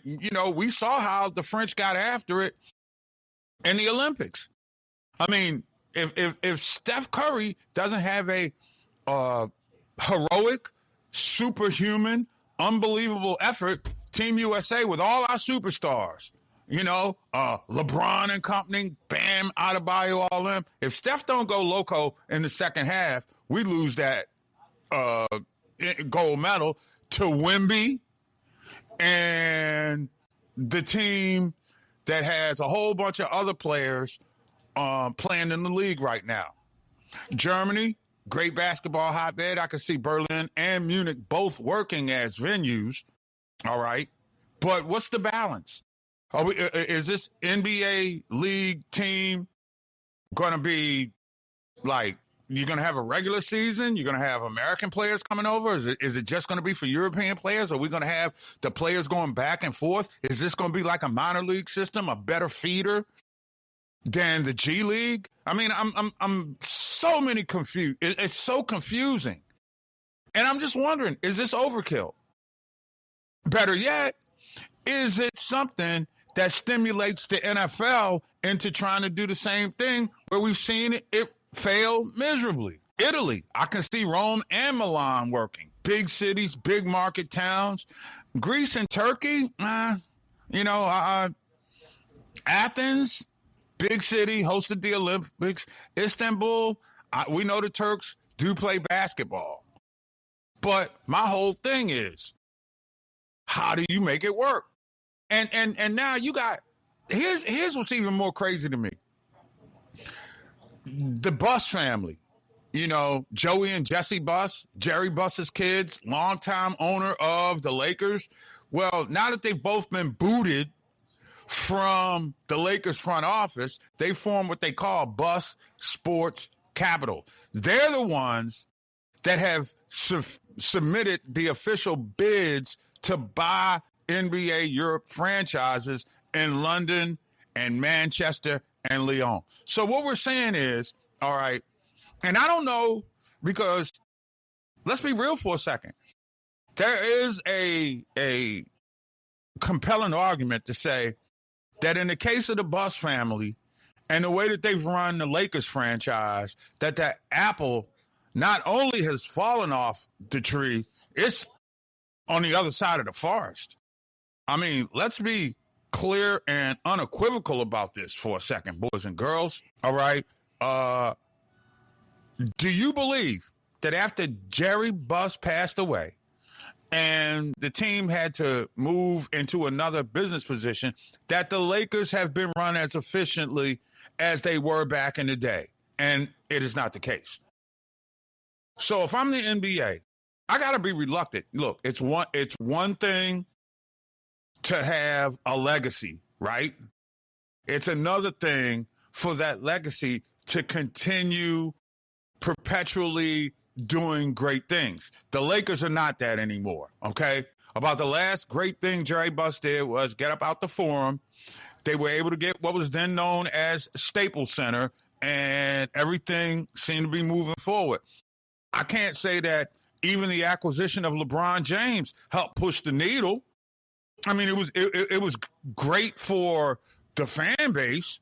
we saw how the French got after it in the Olympics. I mean, if Steph Curry doesn't have a heroic, superhuman, unbelievable effort, Team USA with all our superstars, LeBron and company, Bam, Adebayo, all them. If Steph don't go loco in the second half, we lose that gold medal to Wemby and the team that has a whole bunch of other players playing in the league right now. Germany, great basketball hotbed. I can see Berlin and Munich both working as venues. All right. But what's the balance? Is this NBA league team going to be like, you're going to have a regular season? You're going to have American players coming over? Is it just going to be for European players? Are we going to have the players going back and forth? Is this going to be like a minor league system, a better feeder than the G League? I mean, I'm so many confused. It's so confusing. And I'm just wondering, is this overkill? Better yet, is it something that stimulates the NFL into trying to do the same thing where we've seen it fail miserably? Italy, I can see Rome and Milan working. Big cities, big market towns. Greece and Turkey, Athens, big city, hosted the Olympics. Istanbul, We know the Turks do play basketball. But my whole thing is, how do you make it work? And now you got, here's what's even more crazy to me. The Buss family, you know, Joey and Jesse Buss, Jerry Buss's kids, longtime owner of the Lakers. Well, now that they've both been booted from the Lakers front office, they form what they call Buss Sports Capital. They're the ones that have submitted the official bids to buy NBA Europe franchises in London and Manchester and Lyon. So what we're saying is, all right, and I don't know, because let's be real for a second. There is a compelling argument to say that in the case of the Buss family and the way that they've run the Lakers franchise, that that apple not only has fallen off the tree, it's on the other side of the forest. I mean, let's be clear and unequivocal about this for a second, boys and girls. All right. Do you believe that after Jerry Buss passed away and the team had to move into another business position, that the Lakers have been run as efficiently as they were back in the day? And it is not the case. So if I'm the NBA, I got to be reluctant. Look, it's one thing to have a legacy, right? It's another thing for that legacy to continue perpetually doing great things. The Lakers are not that anymore, okay? About the last great thing Jerry Buss did was get up out the Forum. They were able to get what was then known as Staples Center, and everything seemed to be moving forward. I can't say that even the acquisition of LeBron James helped push the needle. I mean, it was great for the fan base.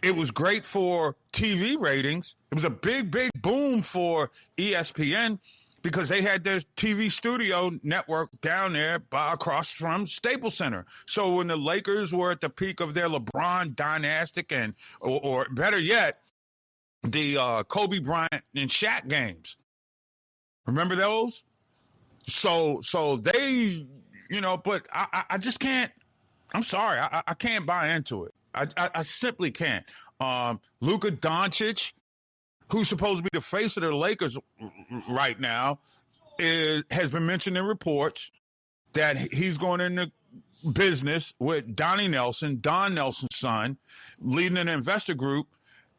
It was great for TV ratings. It was a big, big boom for ESPN because they had their TV studio network down there across from Staples Center. So when the Lakers were at the peak of their LeBron dynastic or better yet, the Kobe Bryant and Shaq games. Remember those? So they, you know, but I just can't. I'm sorry, I can't buy into it. I simply can't. Luka Doncic, who's supposed to be the face of the Lakers right now, has been mentioned in reports that he's going into business with Don Nelson's son, leading an investor group,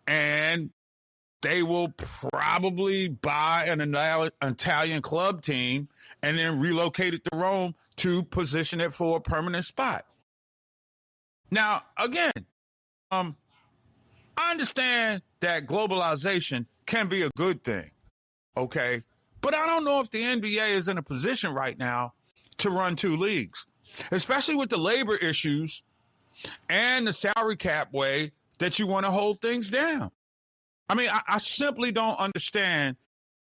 and they will probably buy an Italian club team and then relocate it to Rome to position it for a permanent spot. Now, again, I understand that globalization can be a good thing, okay? But I don't know if the NBA is in a position right now to run two leagues, especially with the labor issues and the salary cap way that you want to hold things down. I mean, I simply don't understand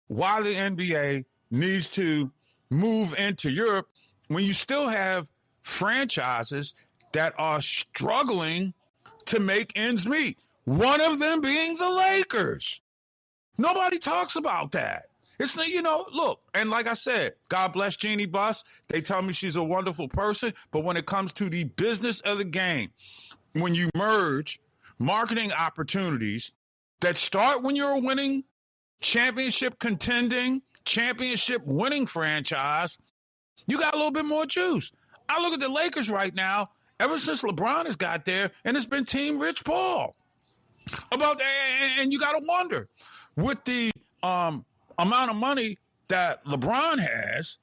why the NBA needs to move into Europe when you still have franchises that are struggling to make ends meet. One of them being the Lakers. Nobody talks about that. It's, you know, look, and like I said, God bless Jeannie Buss. They tell me she's a wonderful person. But when it comes to the business of the game, when you merge marketing opportunities that start when you're a winning, championship contending, championship winning franchise, you got a little bit more juice. I look at the Lakers right now, ever since LeBron has got there, and it's been Team Rich Paul. And you got to wonder, with the amount of money that LeBron has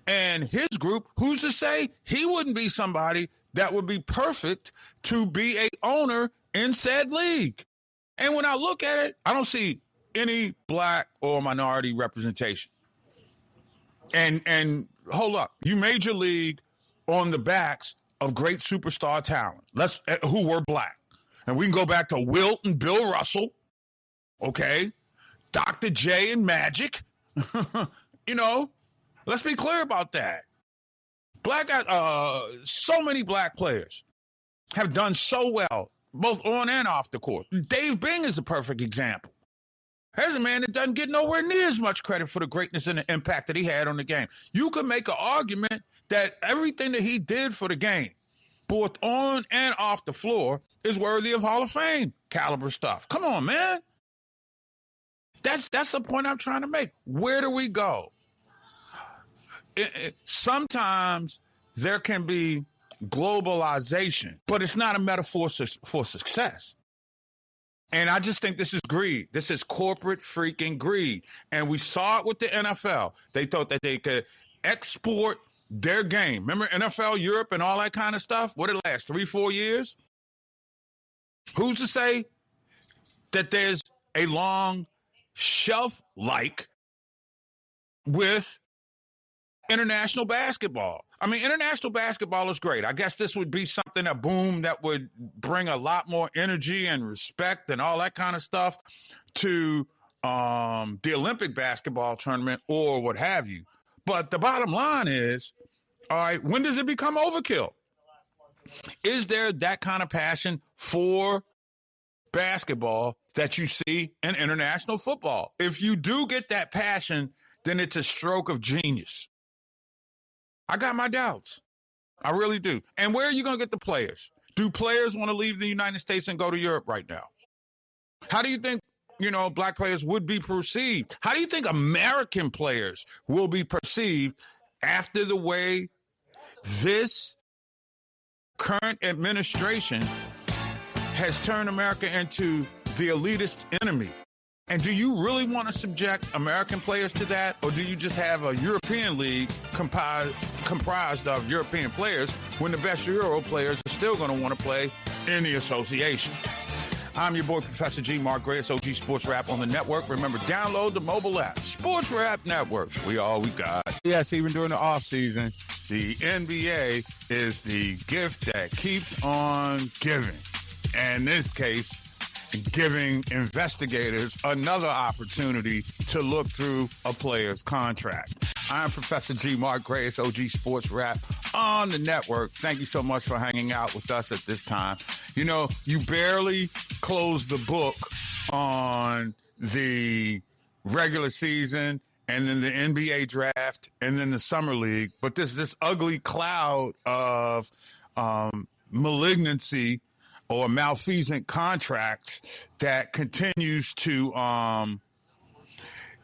and his group, who's to say he wouldn't be somebody that would be perfect to be a owner in said league? And when I look at it, I don't see any black or minority representation. And hold up, you made your league on the backs of great superstar talent, who were black. And we can go back to Wilt and Bill Russell, okay? Dr. J and Magic. You know, let's be clear about that. So many black players have done so well, both on and off the court. Dave Bing is a perfect example. Here's a man that doesn't get nowhere near as much credit for the greatness and the impact that he had on the game. You could make an argument that everything that he did for the game, both on and off the floor, is worthy of Hall of Fame caliber stuff. Come on, man. That's the point I'm trying to make. Where do we go? Sometimes there can be globalization, but it's not a metaphor for success. And I just think this is greed. This is corporate freaking greed. And we saw it with the NFL. They thought that they could export their game. Remember NFL Europe and all that kind of stuff? What did it last, 3-4 years? Who's to say that there's a long shelf like with international basketball? I mean, international basketball is great. I guess this would be something, a boom that would bring a lot more energy and respect and all that kind of stuff to the Olympic basketball tournament or what have you. But the bottom line is, all right, when does it become overkill? Is there that kind of passion for basketball that you see in international football? If you do get that passion, then it's a stroke of genius. I got my doubts. I really do. And where are you going to get the players? Do players want to leave the United States and go to Europe right now? How do you think, black players would be perceived? How do you think American players will be perceived after the way this current administration has turned America into the elitist enemy? And do you really want to subject American players to that? Or do you just have a European league comprised of European players when the best Euro players are still going to want to play in the association? I'm your boy, Professor G. Mark Gray, OG Sports Rap on the network. Remember, download the mobile app, Sports Rap Network. We all we got. Yes, even during the offseason, the NBA is the gift that keeps on giving. And in this case, giving investigators another opportunity to look through a player's contract. I'm Professor G. Mark Gray, OG Sports Rap on the network. Thank you so much for hanging out with us at this time. You barely closed the book on the regular season and then the NBA draft and then the summer league, but there's this ugly cloud of malignancy or malfeasant contracts that continues to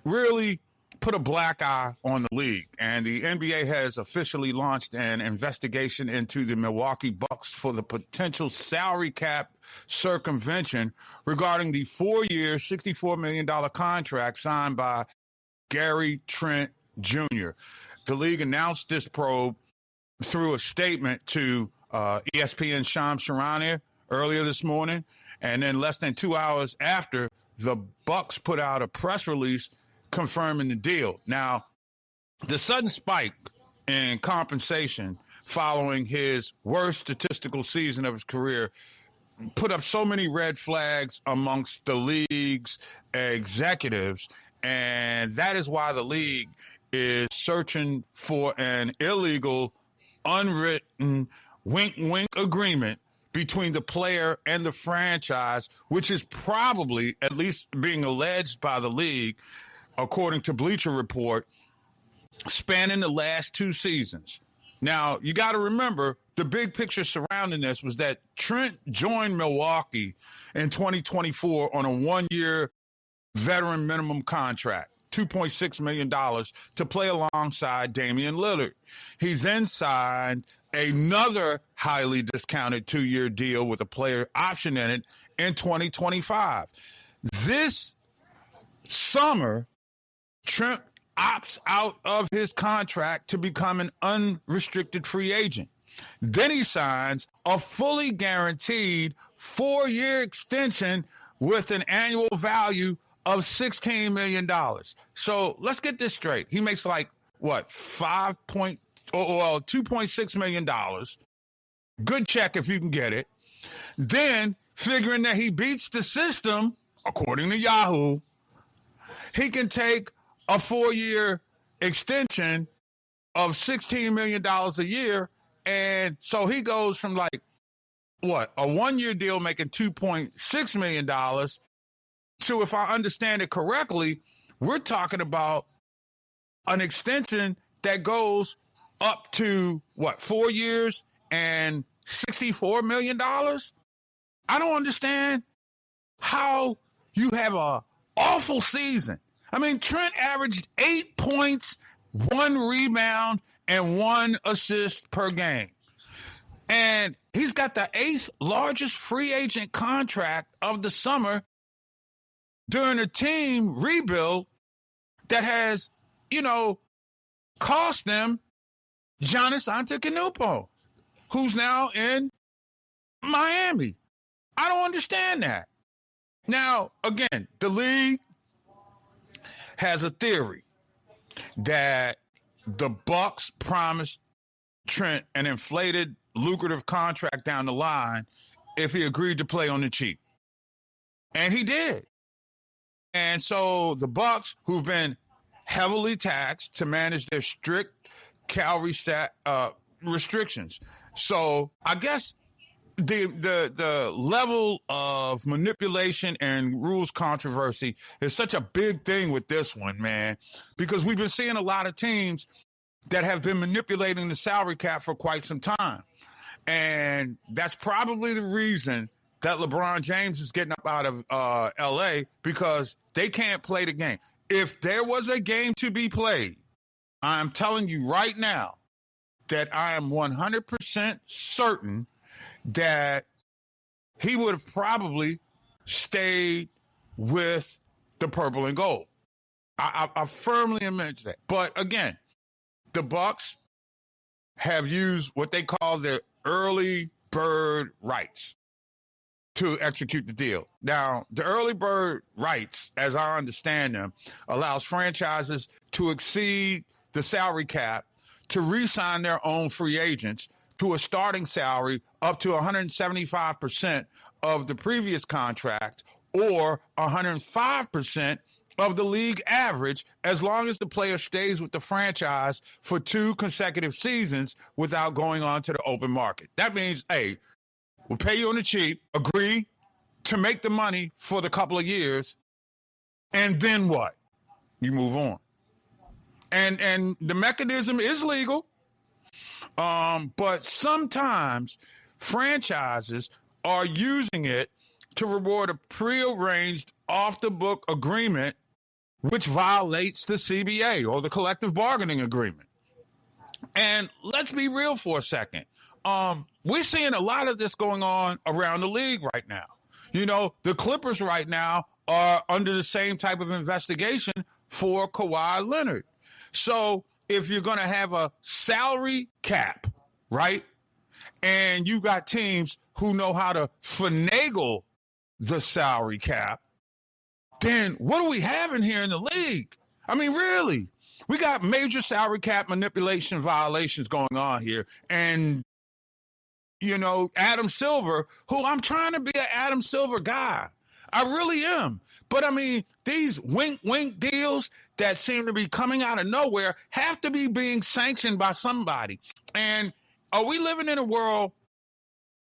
really put a black eye on the league. And the NBA has officially launched an investigation into the Milwaukee Bucks for the potential salary cap circumvention regarding the 4-year, $64 million contract signed by Gary Trent Jr. The league announced this probe through a statement to ESPN Shams Charania earlier this morning, and then less than 2 hours after, the Bucks put out a press release confirming the deal. Now, the sudden spike in compensation following his worst statistical season of his career put up so many red flags amongst the league's executives, and that is why the league is searching for an illegal, unwritten, wink-wink agreement between the player and the franchise, which is probably, at least being alleged by the league, according to Bleacher Report, spanning the last 2 seasons. Now, you got to remember, the big picture surrounding this was that Trent joined Milwaukee in 2024 on a 1-year veteran minimum contract, $2.6 million, to play alongside Damian Lillard. He then signed another highly discounted 2-year deal with a player option in it in 2025. This summer, Trent opts out of his contract to become an unrestricted free agent. Then he signs a fully guaranteed 4-year extension with an annual value of $16 million. So let's get this straight. He makes $2.6 million. Good check if you can get it. Then, figuring that he beats the system, according to Yahoo, he can take a 4-year extension of $16 million a year. And so he goes from a 1-year deal making $2.6 million So if I understand it correctly, we're talking about an extension that goes up to, 4 years and $64 million? I don't understand how you have a awful season. I mean, Trent averaged 8 points, 1 rebound, and 1 assist per game. And he's got the 8th largest free agent contract of the summer during a team rebuild that has, cost them Giannis Antetokounmpo, who's now in Miami. I don't understand that. Now, again, the league has a theory that the Bucks promised Trent an inflated, lucrative contract down the line if he agreed to play on the cheap. And he did. And so the Bucks, who've been heavily taxed to manage their strict calorie restrictions. So I guess the level of manipulation and rules controversy is such a big thing with this one, man, because we've been seeing a lot of teams that have been manipulating the salary cap for quite some time. And that's probably the reason that LeBron James is getting up out of L.A. because they can't play the game. If there was a game to be played, I'm telling you right now that I am 100% certain that he would have probably stayed with the purple and gold. I firmly admit that. But again, the Bucks have used what they call their early bird rights to execute the deal. Now, the early bird rights, as I understand them, allows franchises to exceed the salary cap to re-sign their own free agents to a starting salary up to 175% of the previous contract or 105% of the league average, as long as the player stays with the franchise for 2 consecutive seasons without going on to the open market. That means, hey, we'll pay you on the cheap, agree to make the money for the couple of years, and then what? You move on. And the mechanism is legal, but sometimes franchises are using it to reward a prearranged off-the-book agreement which violates the CBA or the collective bargaining agreement. And let's be real for a second. We're seeing a lot of this going on around the league right now. The Clippers right now are under the same type of investigation for Kawhi Leonard. So if you're going to have a salary cap, right, and you got teams who know how to finagle the salary cap, then what are we having here in the league? I mean, really, we got major salary cap manipulation violations going on here. And, Adam Silver, who I'm trying to be an Adam Silver guy. I really am. But, I mean, these wink deals that seem to be coming out of nowhere have to be being sanctioned by somebody. And are we living in a world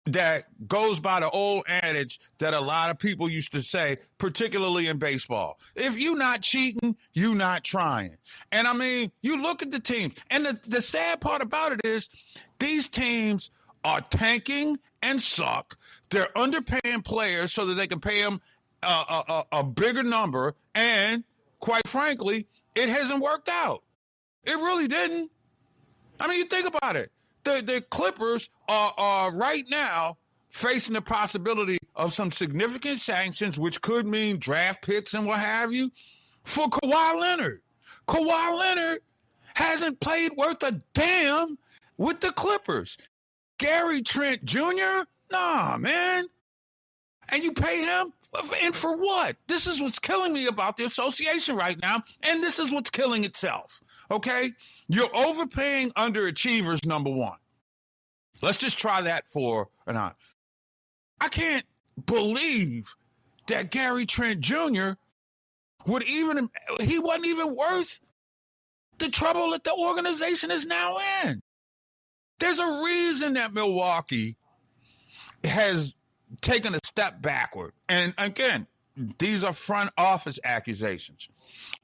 that goes by the old adage that a lot of people used to say, particularly in baseball? If you're not cheating, you're not trying. And, I mean, you look at the teams. And the sad part about it is these teams are tanking and suck. They're underpaying players so that they can pay them a bigger number, and quite frankly, it hasn't worked out. It really didn't. I mean, you think about it. The Clippers are right now facing the possibility of some significant sanctions, which could mean draft picks and what have you, for Kawhi Leonard. Kawhi Leonard hasn't played worth a damn with the Clippers. Gary Trent Jr.? Nah, man. And you pay him? And for what? This is what's killing me about the association right now, and this is what's killing itself, okay? You're overpaying underachievers, number one. Let's just try that for an hour. I can't believe that Gary Trent Jr. he wasn't even worth the trouble that the organization is now in. There's a reason that Milwaukee has taken a step backward. And again, these are front office accusations.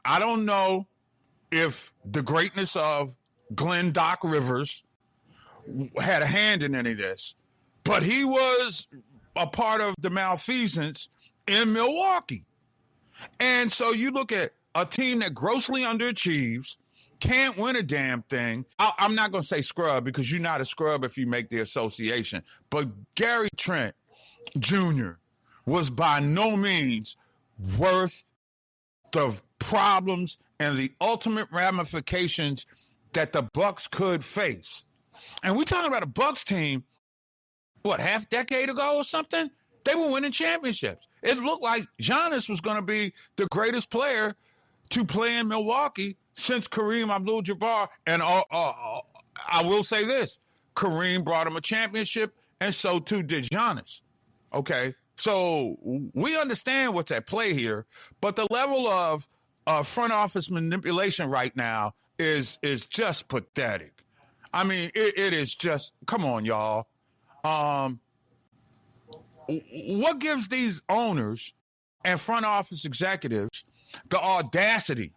I don't know if the greatness of Glenn Doc Rivers had a hand in any of this, but he was a part of the malfeasance in Milwaukee. And so you look at a team that grossly underachieves, can't win a damn thing. I'm not going to say scrub because you're not a scrub if you make the association. But Gary Trent Jr. was by no means worth the problems and the ultimate ramifications that the Bucks could face. And we're talking about a Bucks team, what, half decade ago or something? They were winning championships. It looked like Giannis was going to be the greatest player to play in Milwaukee since Kareem Abdul-Jabbar. And I will say this, Kareem brought him a championship, and so too did Giannis. Okay, so we understand what's at play here, but the level of front office manipulation right now is just pathetic. I mean, it is just, come on, y'all. What gives these owners and front office executives the audacity?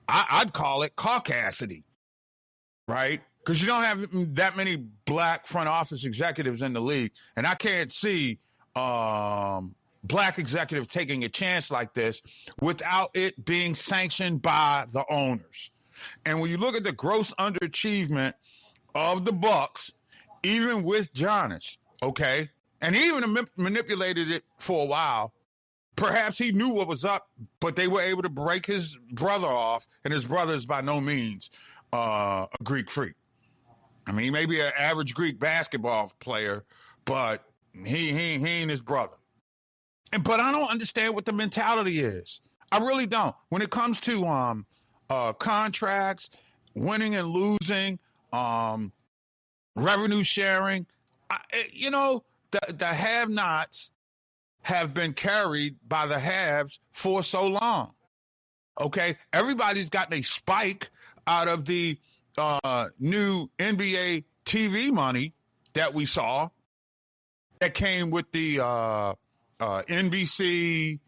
I'd call it caucasity, right? Because you don't have that many black front office executives in the league, and I can't see black executives taking a chance like this without it being sanctioned by the owners. And when you look at the gross underachievement of the Bucks, even with Giannis, okay, and he even manipulated it for a while. Perhaps he knew what was up, but they were able to break his brother off, and his brother is by no means a Greek freak. I mean, he may be an average Greek basketball player, but he ain't his brother. But I don't understand what the mentality is. I really don't. When it comes to contracts, winning and losing, revenue sharing, the have-nots have been carried by the haves for so long. Okay, everybody's gotten a spike out of the new NBA TV money that we saw that came with the NBC,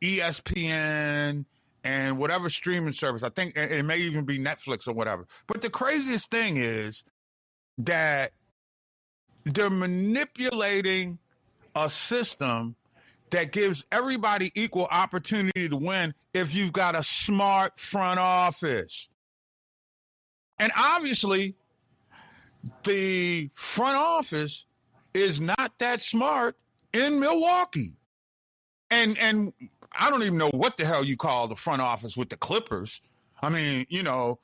ESPN, and whatever streaming service. I think it may even be Netflix or whatever. But the craziest thing is that they're manipulating a system that gives everybody equal opportunity to win if you've got a smart front office. And obviously, the front office is not that smart in Milwaukee. And I don't even know what the hell you call the front office with the Clippers. I mean, the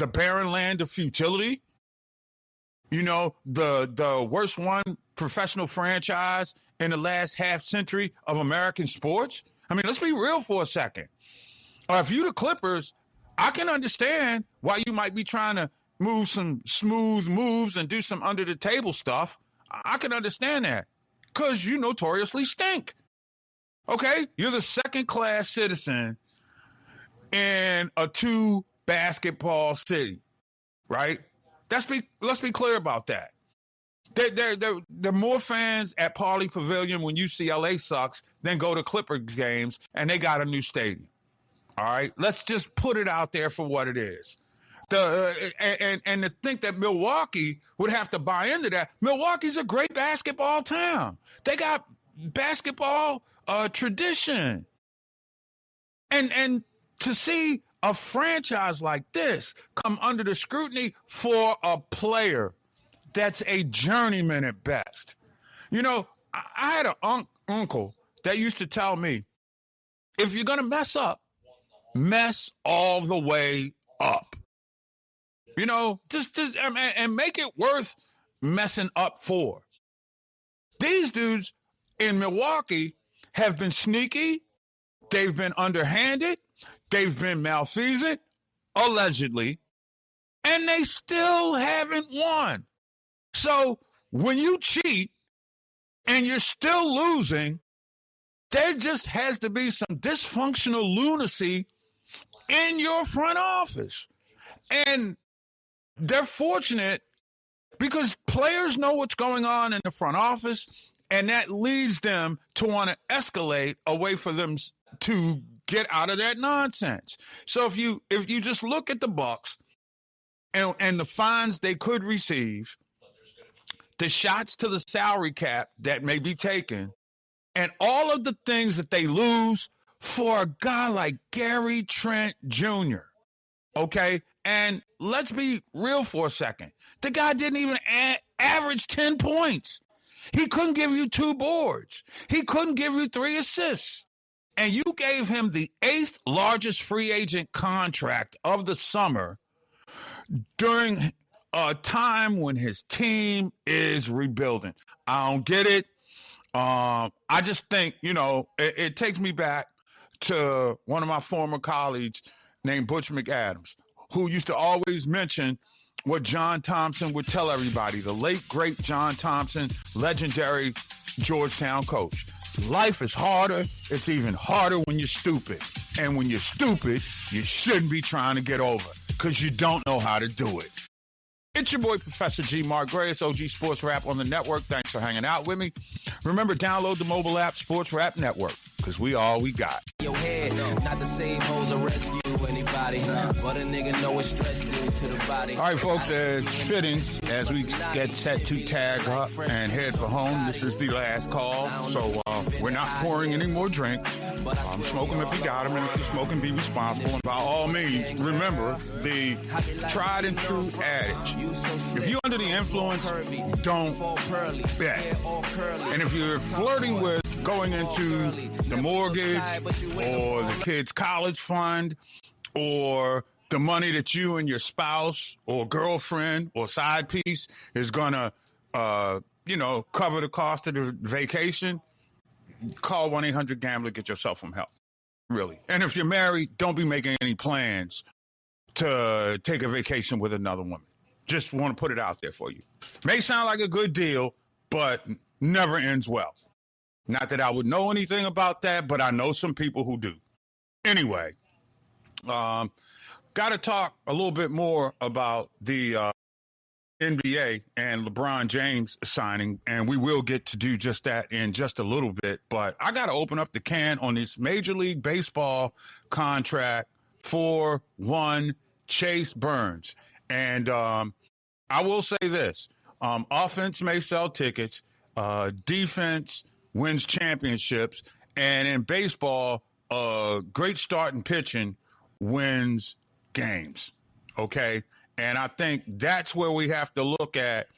barren land of futility. The worst one professional franchise in the last half century of American sports. I mean, let's be real for a second. If you the Clippers, I can understand why you might be trying to move some smooth moves and do some under the table stuff. I can understand that because you notoriously stink. Okay? You're the second class citizen in a 2 basketball city, right? Let's be clear about that. There are more fans at Pauley Pavilion when UCLA sucks than go to Clippers games, and they got a new stadium. All right, let's just put it out there for what it is. And to think that Milwaukee would have to buy into that. Milwaukee's a great basketball town. They got basketball tradition, and to see a franchise like this come under the scrutiny for a player that's a journeyman at best. I had an uncle that used to tell me, if you're going to mess up, mess all the way up. Just and make it worth messing up for. These dudes in Milwaukee have been sneaky. They've been underhanded. They've been malfeasant, allegedly, and they still haven't won. So when you cheat and you're still losing, there just has to be some dysfunctional lunacy in your front office. And they're fortunate because players know what's going on in the front office And that leads them to want to escalate a way for them to get out of that nonsense. So if you just look at the Bucks and the fines they could receive, the shots to the salary cap that may be taken, and all of the things that they lose for a guy like Gary Trent Jr., okay? And let's be real for a second. The guy didn't even average 10 points. He couldn't give you 2 boards. He couldn't give you 3 assists. And you gave him the 8th largest free agent contract of the summer during a time when his team is rebuilding. I don't get it. I just think, it takes me back to one of my former colleagues named Butch McAdams, who used to always mention what John Thompson would tell everybody, the late, great John Thompson, legendary Georgetown coach. Life is harder. It's even harder when you're stupid. And when you're stupid, you shouldn't be trying to get over because you don't know how to do it. It's your boy, Professor G. Mark Grayus, OG Sports Rap on the network. Thanks for hanging out with me. Remember, download the mobile app Sports Rap Network, because we all we got. Your head, not to save hoes or rescue anybody, but a nigga know it's stress due to the body. All right, folks, it's fitting as we get set to tag up and head for home. This is the last call, so we're not pouring any more drinks. Smoke them if you got them, and if you're smoking, be responsible. And by all means, remember the tried and true adage. If you're under the influence, don't bet. And if you're flirting with going into the mortgage or the kid's college fund or the money that you and your spouse or girlfriend or side piece is going to, cover the cost of the vacation, call 1-800-GAMBLER, get yourself some help, really. And if you're married, don't be making any plans to take a vacation with another woman. Just want to put it out there for you. May sound like a good deal, but never ends well. Not that I would know anything about that, but I know some people who do. Anyway, got to talk a little bit more about the NBA and LeBron James signing, and we will get to do just that in just a little bit. But I got to open up the can on this Major League Baseball contract for one Chase Burns. And I will say this, offense may sell tickets, defense wins championships, and in baseball, great start and pitching wins games, okay? And I think that's where we have to look at,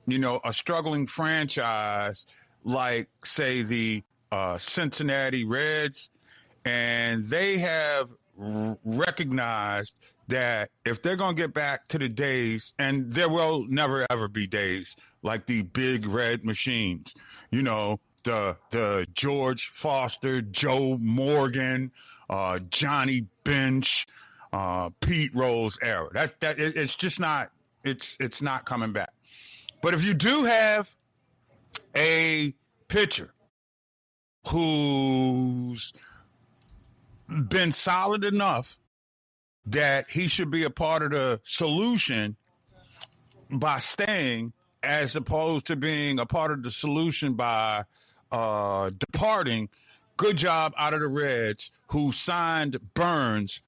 a struggling franchise like, say, the Cincinnati Reds, and they have recognized that if they're going to get back to the days, and there will never, ever be days like the big red machines, the George Foster, Joe Morgan, Johnny Bench, Pete Rose era. It's just not, it's not coming back. But if you do have a pitcher who's been solid enough that he should be a part of the solution by staying, as opposed to being a part of the solution by departing. Good job out of the Reds, who signed Burns,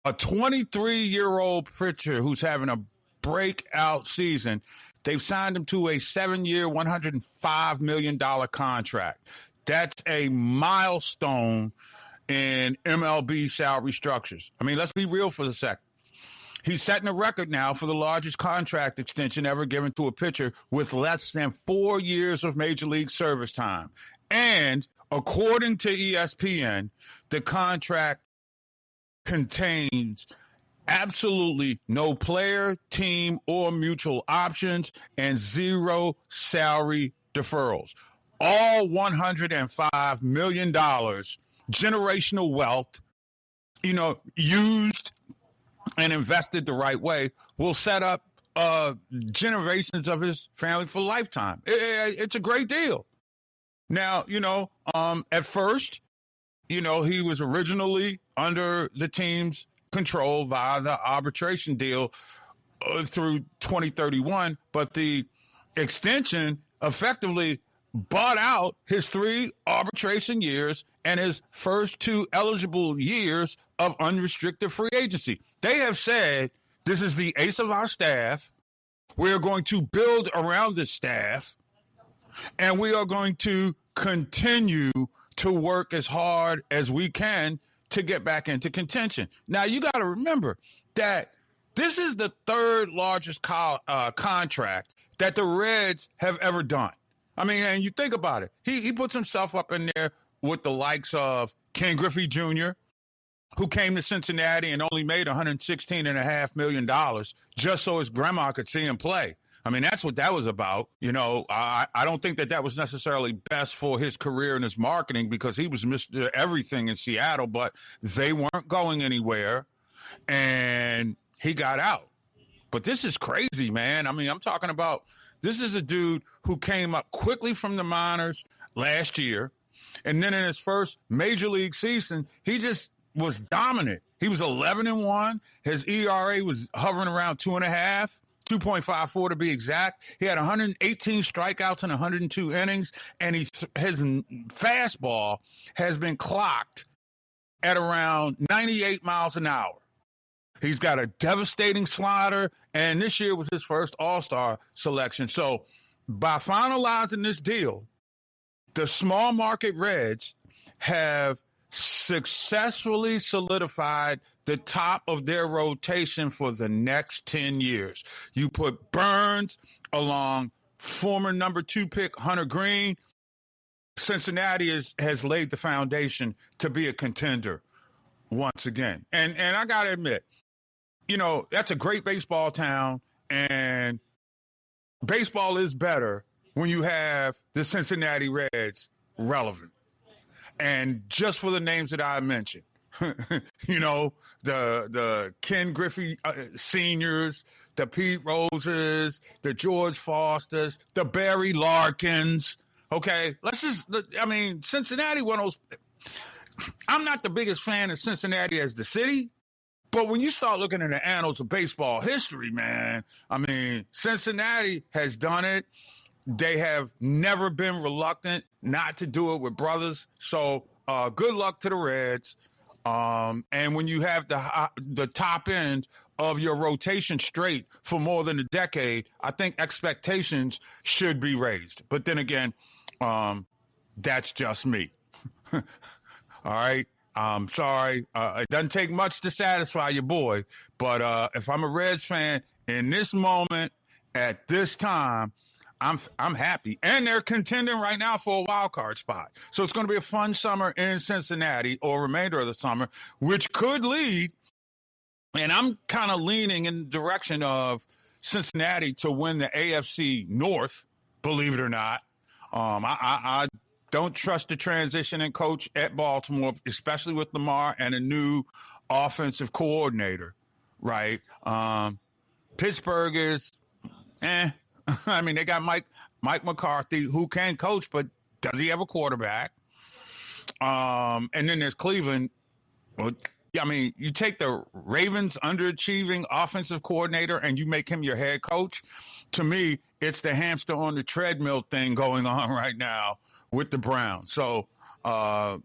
a 23-year-old pitcher who's having a breakout season. They've signed him to a 7-year, $105 million contract. That's a milestone in MLB salary structures. I mean, let's be real for a second. He's setting a record now for the largest contract extension ever given to a pitcher with less than 4 years of major league service time. And according to ESPN, the contract contains absolutely no player, team, or mutual options and 0 salary deferrals. All $105 million, generational wealth, used and invested the right way, will set up generations of his family for lifetime. It's a great deal. Now, at first, he was originally under the team's control via the arbitration deal through 2031, but the extension effectively bought out his 3 arbitration years and his first 2 eligible years of unrestricted free agency. They have said, this is the ace of our staff. We're going to build around this staff, and we are going to continue to work as hard as we can to get back into contention. Now, you got to remember that this is the 3rd largest contract that the Reds have ever done. I mean, and you think about it. He puts himself up in there with the likes of Ken Griffey Jr., who came to Cincinnati and only made $116.5 million just so his grandma could see him play. I mean, that's what that was about. You know, I don't think that was necessarily best for his career and his marketing, because he was Mr. Everything in Seattle, but they weren't going anywhere, and he got out. But this is crazy, man. I mean, I'm talking about, this is a dude who came up quickly from the minors last year, and then in his first major league season, he just was dominant. He was 11-1. His ERA was hovering around 2.5. 2.54 to be exact. He had 118 strikeouts in 102 innings, and his fastball has been clocked at around 98 miles an hour. He's got a devastating slider, and this year was his first All-Star selection. So by finalizing this deal, the small market Reds have successfully solidified the top of their rotation for the next 10 years. You put Burns along former number 2 pick Hunter Green. Cincinnati has laid the foundation to be a contender once again. And I got to admit, you know, that's a great baseball town, and baseball is better when you have the Cincinnati Reds relevant. And just for the names that I mentioned, you know, the Ken Griffey seniors, the Pete Roses, the George Fosters, the Barry Larkins. Okay, Cincinnati, one of those. I'm not the biggest fan of Cincinnati as the city, but when you start looking at the annals of baseball history, man, I mean, Cincinnati has done it. They have never been reluctant not to do it with brothers. So good luck to the Reds. And when you have the top end of your rotation straight for more than a decade, I think expectations should be raised. But then again, that's just me. All right. I'm sorry. It doesn't take much to satisfy your boy. But if I'm a Reds fan in this moment, at this time, I'm happy. And they're contending right now for a wild card spot. So it's going to be a fun summer in Cincinnati, or remainder of the summer, which could lead, and I'm kind of leaning in the direction of Cincinnati to win the AFC North, believe it or not. I don't trust the transition in coach at Baltimore, especially with Lamar and a new offensive coordinator, right? Pittsburgh is, I mean, they got Mike McCarthy, who can coach, but does he have a quarterback? And then there's Cleveland. Well, I mean, you take the Ravens' underachieving offensive coordinator and you make him your head coach. To me, it's the hamster on the treadmill thing going on right now with the Browns. So the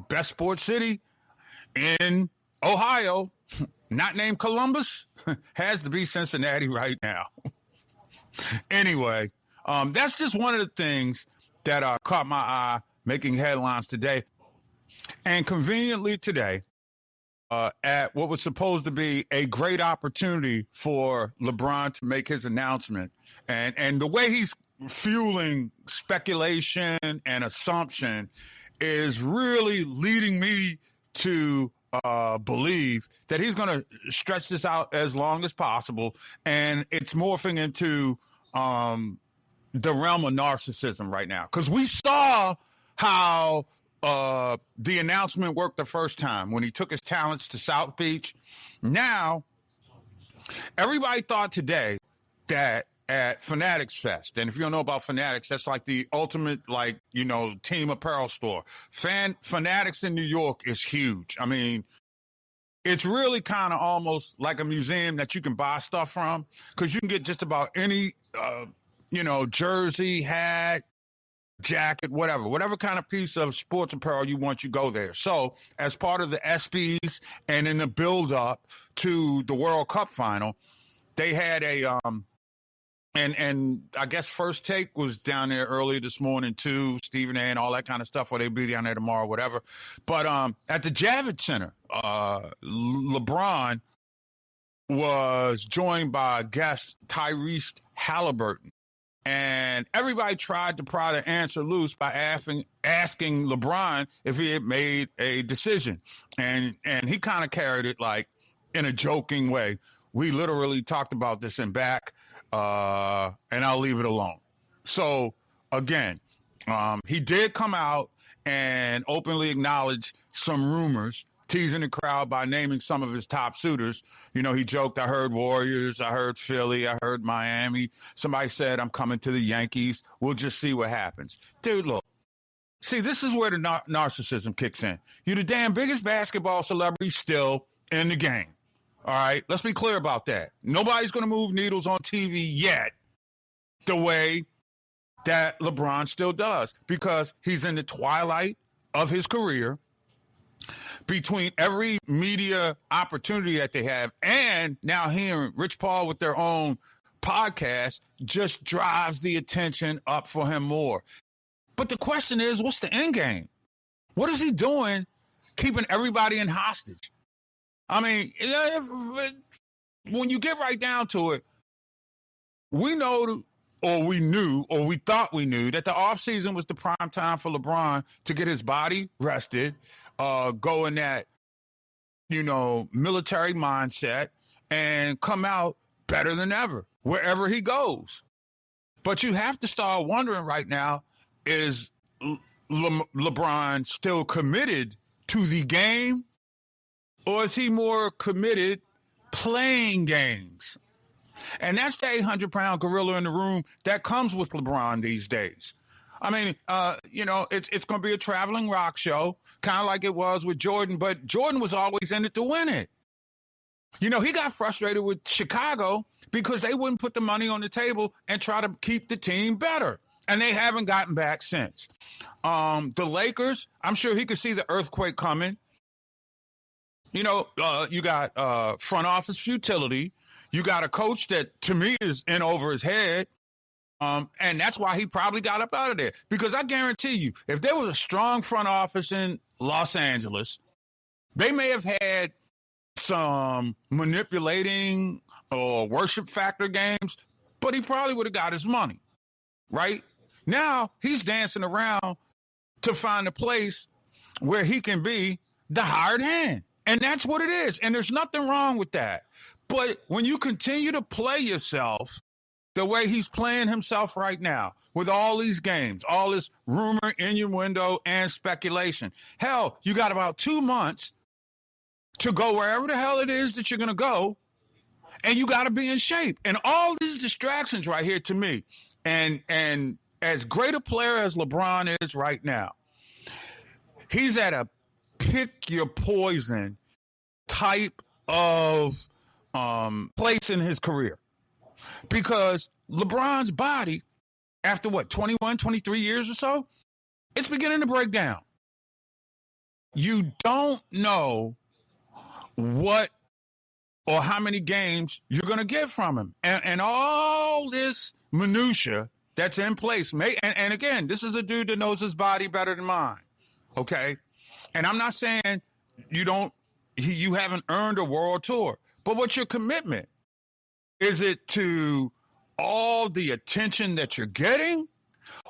best sports city in Ohio, not named Columbus, has to be Cincinnati right now. Anyway, that's just one of the things that caught my eye making headlines today. And conveniently today, at what was supposed to be a great opportunity for LeBron to make his announcement, and the way he's fueling speculation and assumption is really leading me to believe that he's going to stretch this out as long as possible, and it's morphing into the realm of narcissism right now. Because we saw how the announcement worked the first time when he took his talents to South Beach. Now, everybody thought today that at Fanatics Fest, and if you don't know about Fanatics, that's like the ultimate, team apparel store. Fanatics in New York is huge. I mean, it's really kind of almost like a museum that you can buy stuff from, because you can get just about any, jersey, hat, jacket, whatever kind of piece of sports apparel you want, you go there. So as part of the ESPYs and in the build up to the World Cup final, they had a, and I guess First Take was down there early this morning too, Stephen A. and all that kind of stuff, or they'll be down there tomorrow, whatever. But at the Javits Center, LeBron was joined by guest Tyrese Halliburton. And everybody tried to pry the answer loose by asking LeBron if he had made a decision. And he kind of carried it like in a joking way. We literally talked about this in back, and I'll leave it alone. So, again, he did come out and openly acknowledge some rumors, teasing the crowd by naming some of his top suitors. You know, he joked, I heard Warriors, I heard Philly, I heard Miami. Somebody said, I'm coming to the Yankees. We'll just see what happens. Dude, look. See, this is where the narcissism kicks in. You're the damn biggest basketball celebrity still in the game. All right? Let's be clear about that. Nobody's going to move needles on TV yet the way that LeBron still does, because he's in the twilight of his career. Between every media opportunity that they have and now hearing Rich Paul with their own podcast just drives the attention up for him more. But the question is, what's the end game? What is he doing keeping everybody in hostage? I mean, when you get right down to it, we know, or we knew, or we thought we knew that the offseason was the prime time for LeBron to get his body rested, go in that, military mindset and come out better than ever, wherever he goes. But you have to start wondering right now, is LeBron still committed to the game, or is he more committed playing games? And that's the 800-pound gorilla in the room that comes with LeBron these days. I mean, it's going to be a traveling rock show, kind of like it was with Jordan, but Jordan was always in it to win it. He got frustrated with Chicago because they wouldn't put the money on the table and try to keep the team better. And they haven't gotten back since. The Lakers, I'm sure he could see the earthquake coming. You got front office futility. You got a coach that, to me, is in over his head. And that's why he probably got up out of there. Because I guarantee you, if there was a strong front office in Los Angeles, they may have had some manipulating or worship factor games, but he probably would have got his money, right? Now he's dancing around to find a place where he can be the hired hand. And that's what it is. And there's nothing wrong with that. But when you continue to play yourself the way he's playing himself right now, with all these games, all this rumor, innuendo, and speculation, hell, you got about 2 months to go wherever the hell it is that you're going to go, and you got to be in shape. And all these distractions right here, to me, and as great a player as LeBron is right now, he's at a pick your poison type of place in his career. Because LeBron's body, after 21, 23 years or so, it's beginning to break down. You don't know what or how many games you're going to get from him. And all this minutia that's in place. And again, this is a dude that knows his body better than mine. Okay? And I'm not saying you haven't earned a world tour. But what's your commitment? Is it to all the attention that you're getting?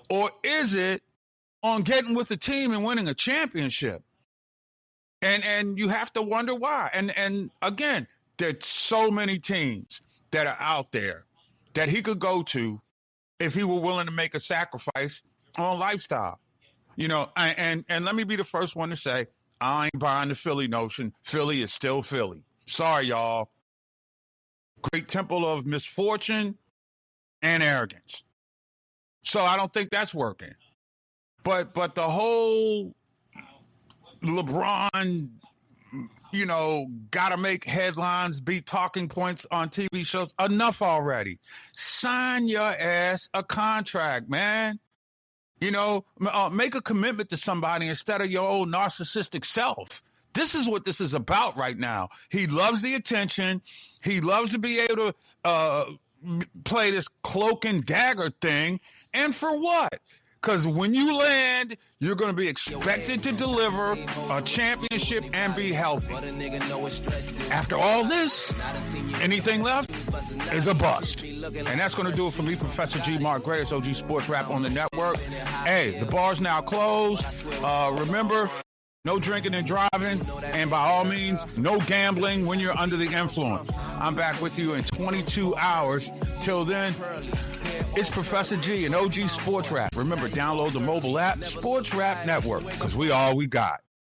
Or is it on getting with the team and winning a championship? And you have to wonder why. And again, there's so many teams that are out there that he could go to if he were willing to make a sacrifice on lifestyle. And let me be the first one to say, I ain't buying the Philly notion. Philly is still Philly. Sorry, y'all. Great temple of misfortune and arrogance. So I don't think that's working. But the whole LeBron, got to make headlines, be talking points on TV shows. Enough already. Sign your ass a contract, man. Make a commitment to somebody instead of your old narcissistic self. This is what this is about right now. He loves the attention. He loves to be able to play this cloak and dagger thing. And for what? Because when you land, you're going to be expected to deliver a championship and be healthy. After all this, anything left is a bust. And that's going to do it for me, Professor G. Mark Greatest OG Sports Rap on the network. Hey, the bar's now closed. Remember, no drinking and driving, and by all means, no gambling when you're under the influence. I'm back with you in 22 hours. Till then, it's Professor G and OG Sports Rap. Remember, download the mobile app, Sports Rap Network, because we all we got.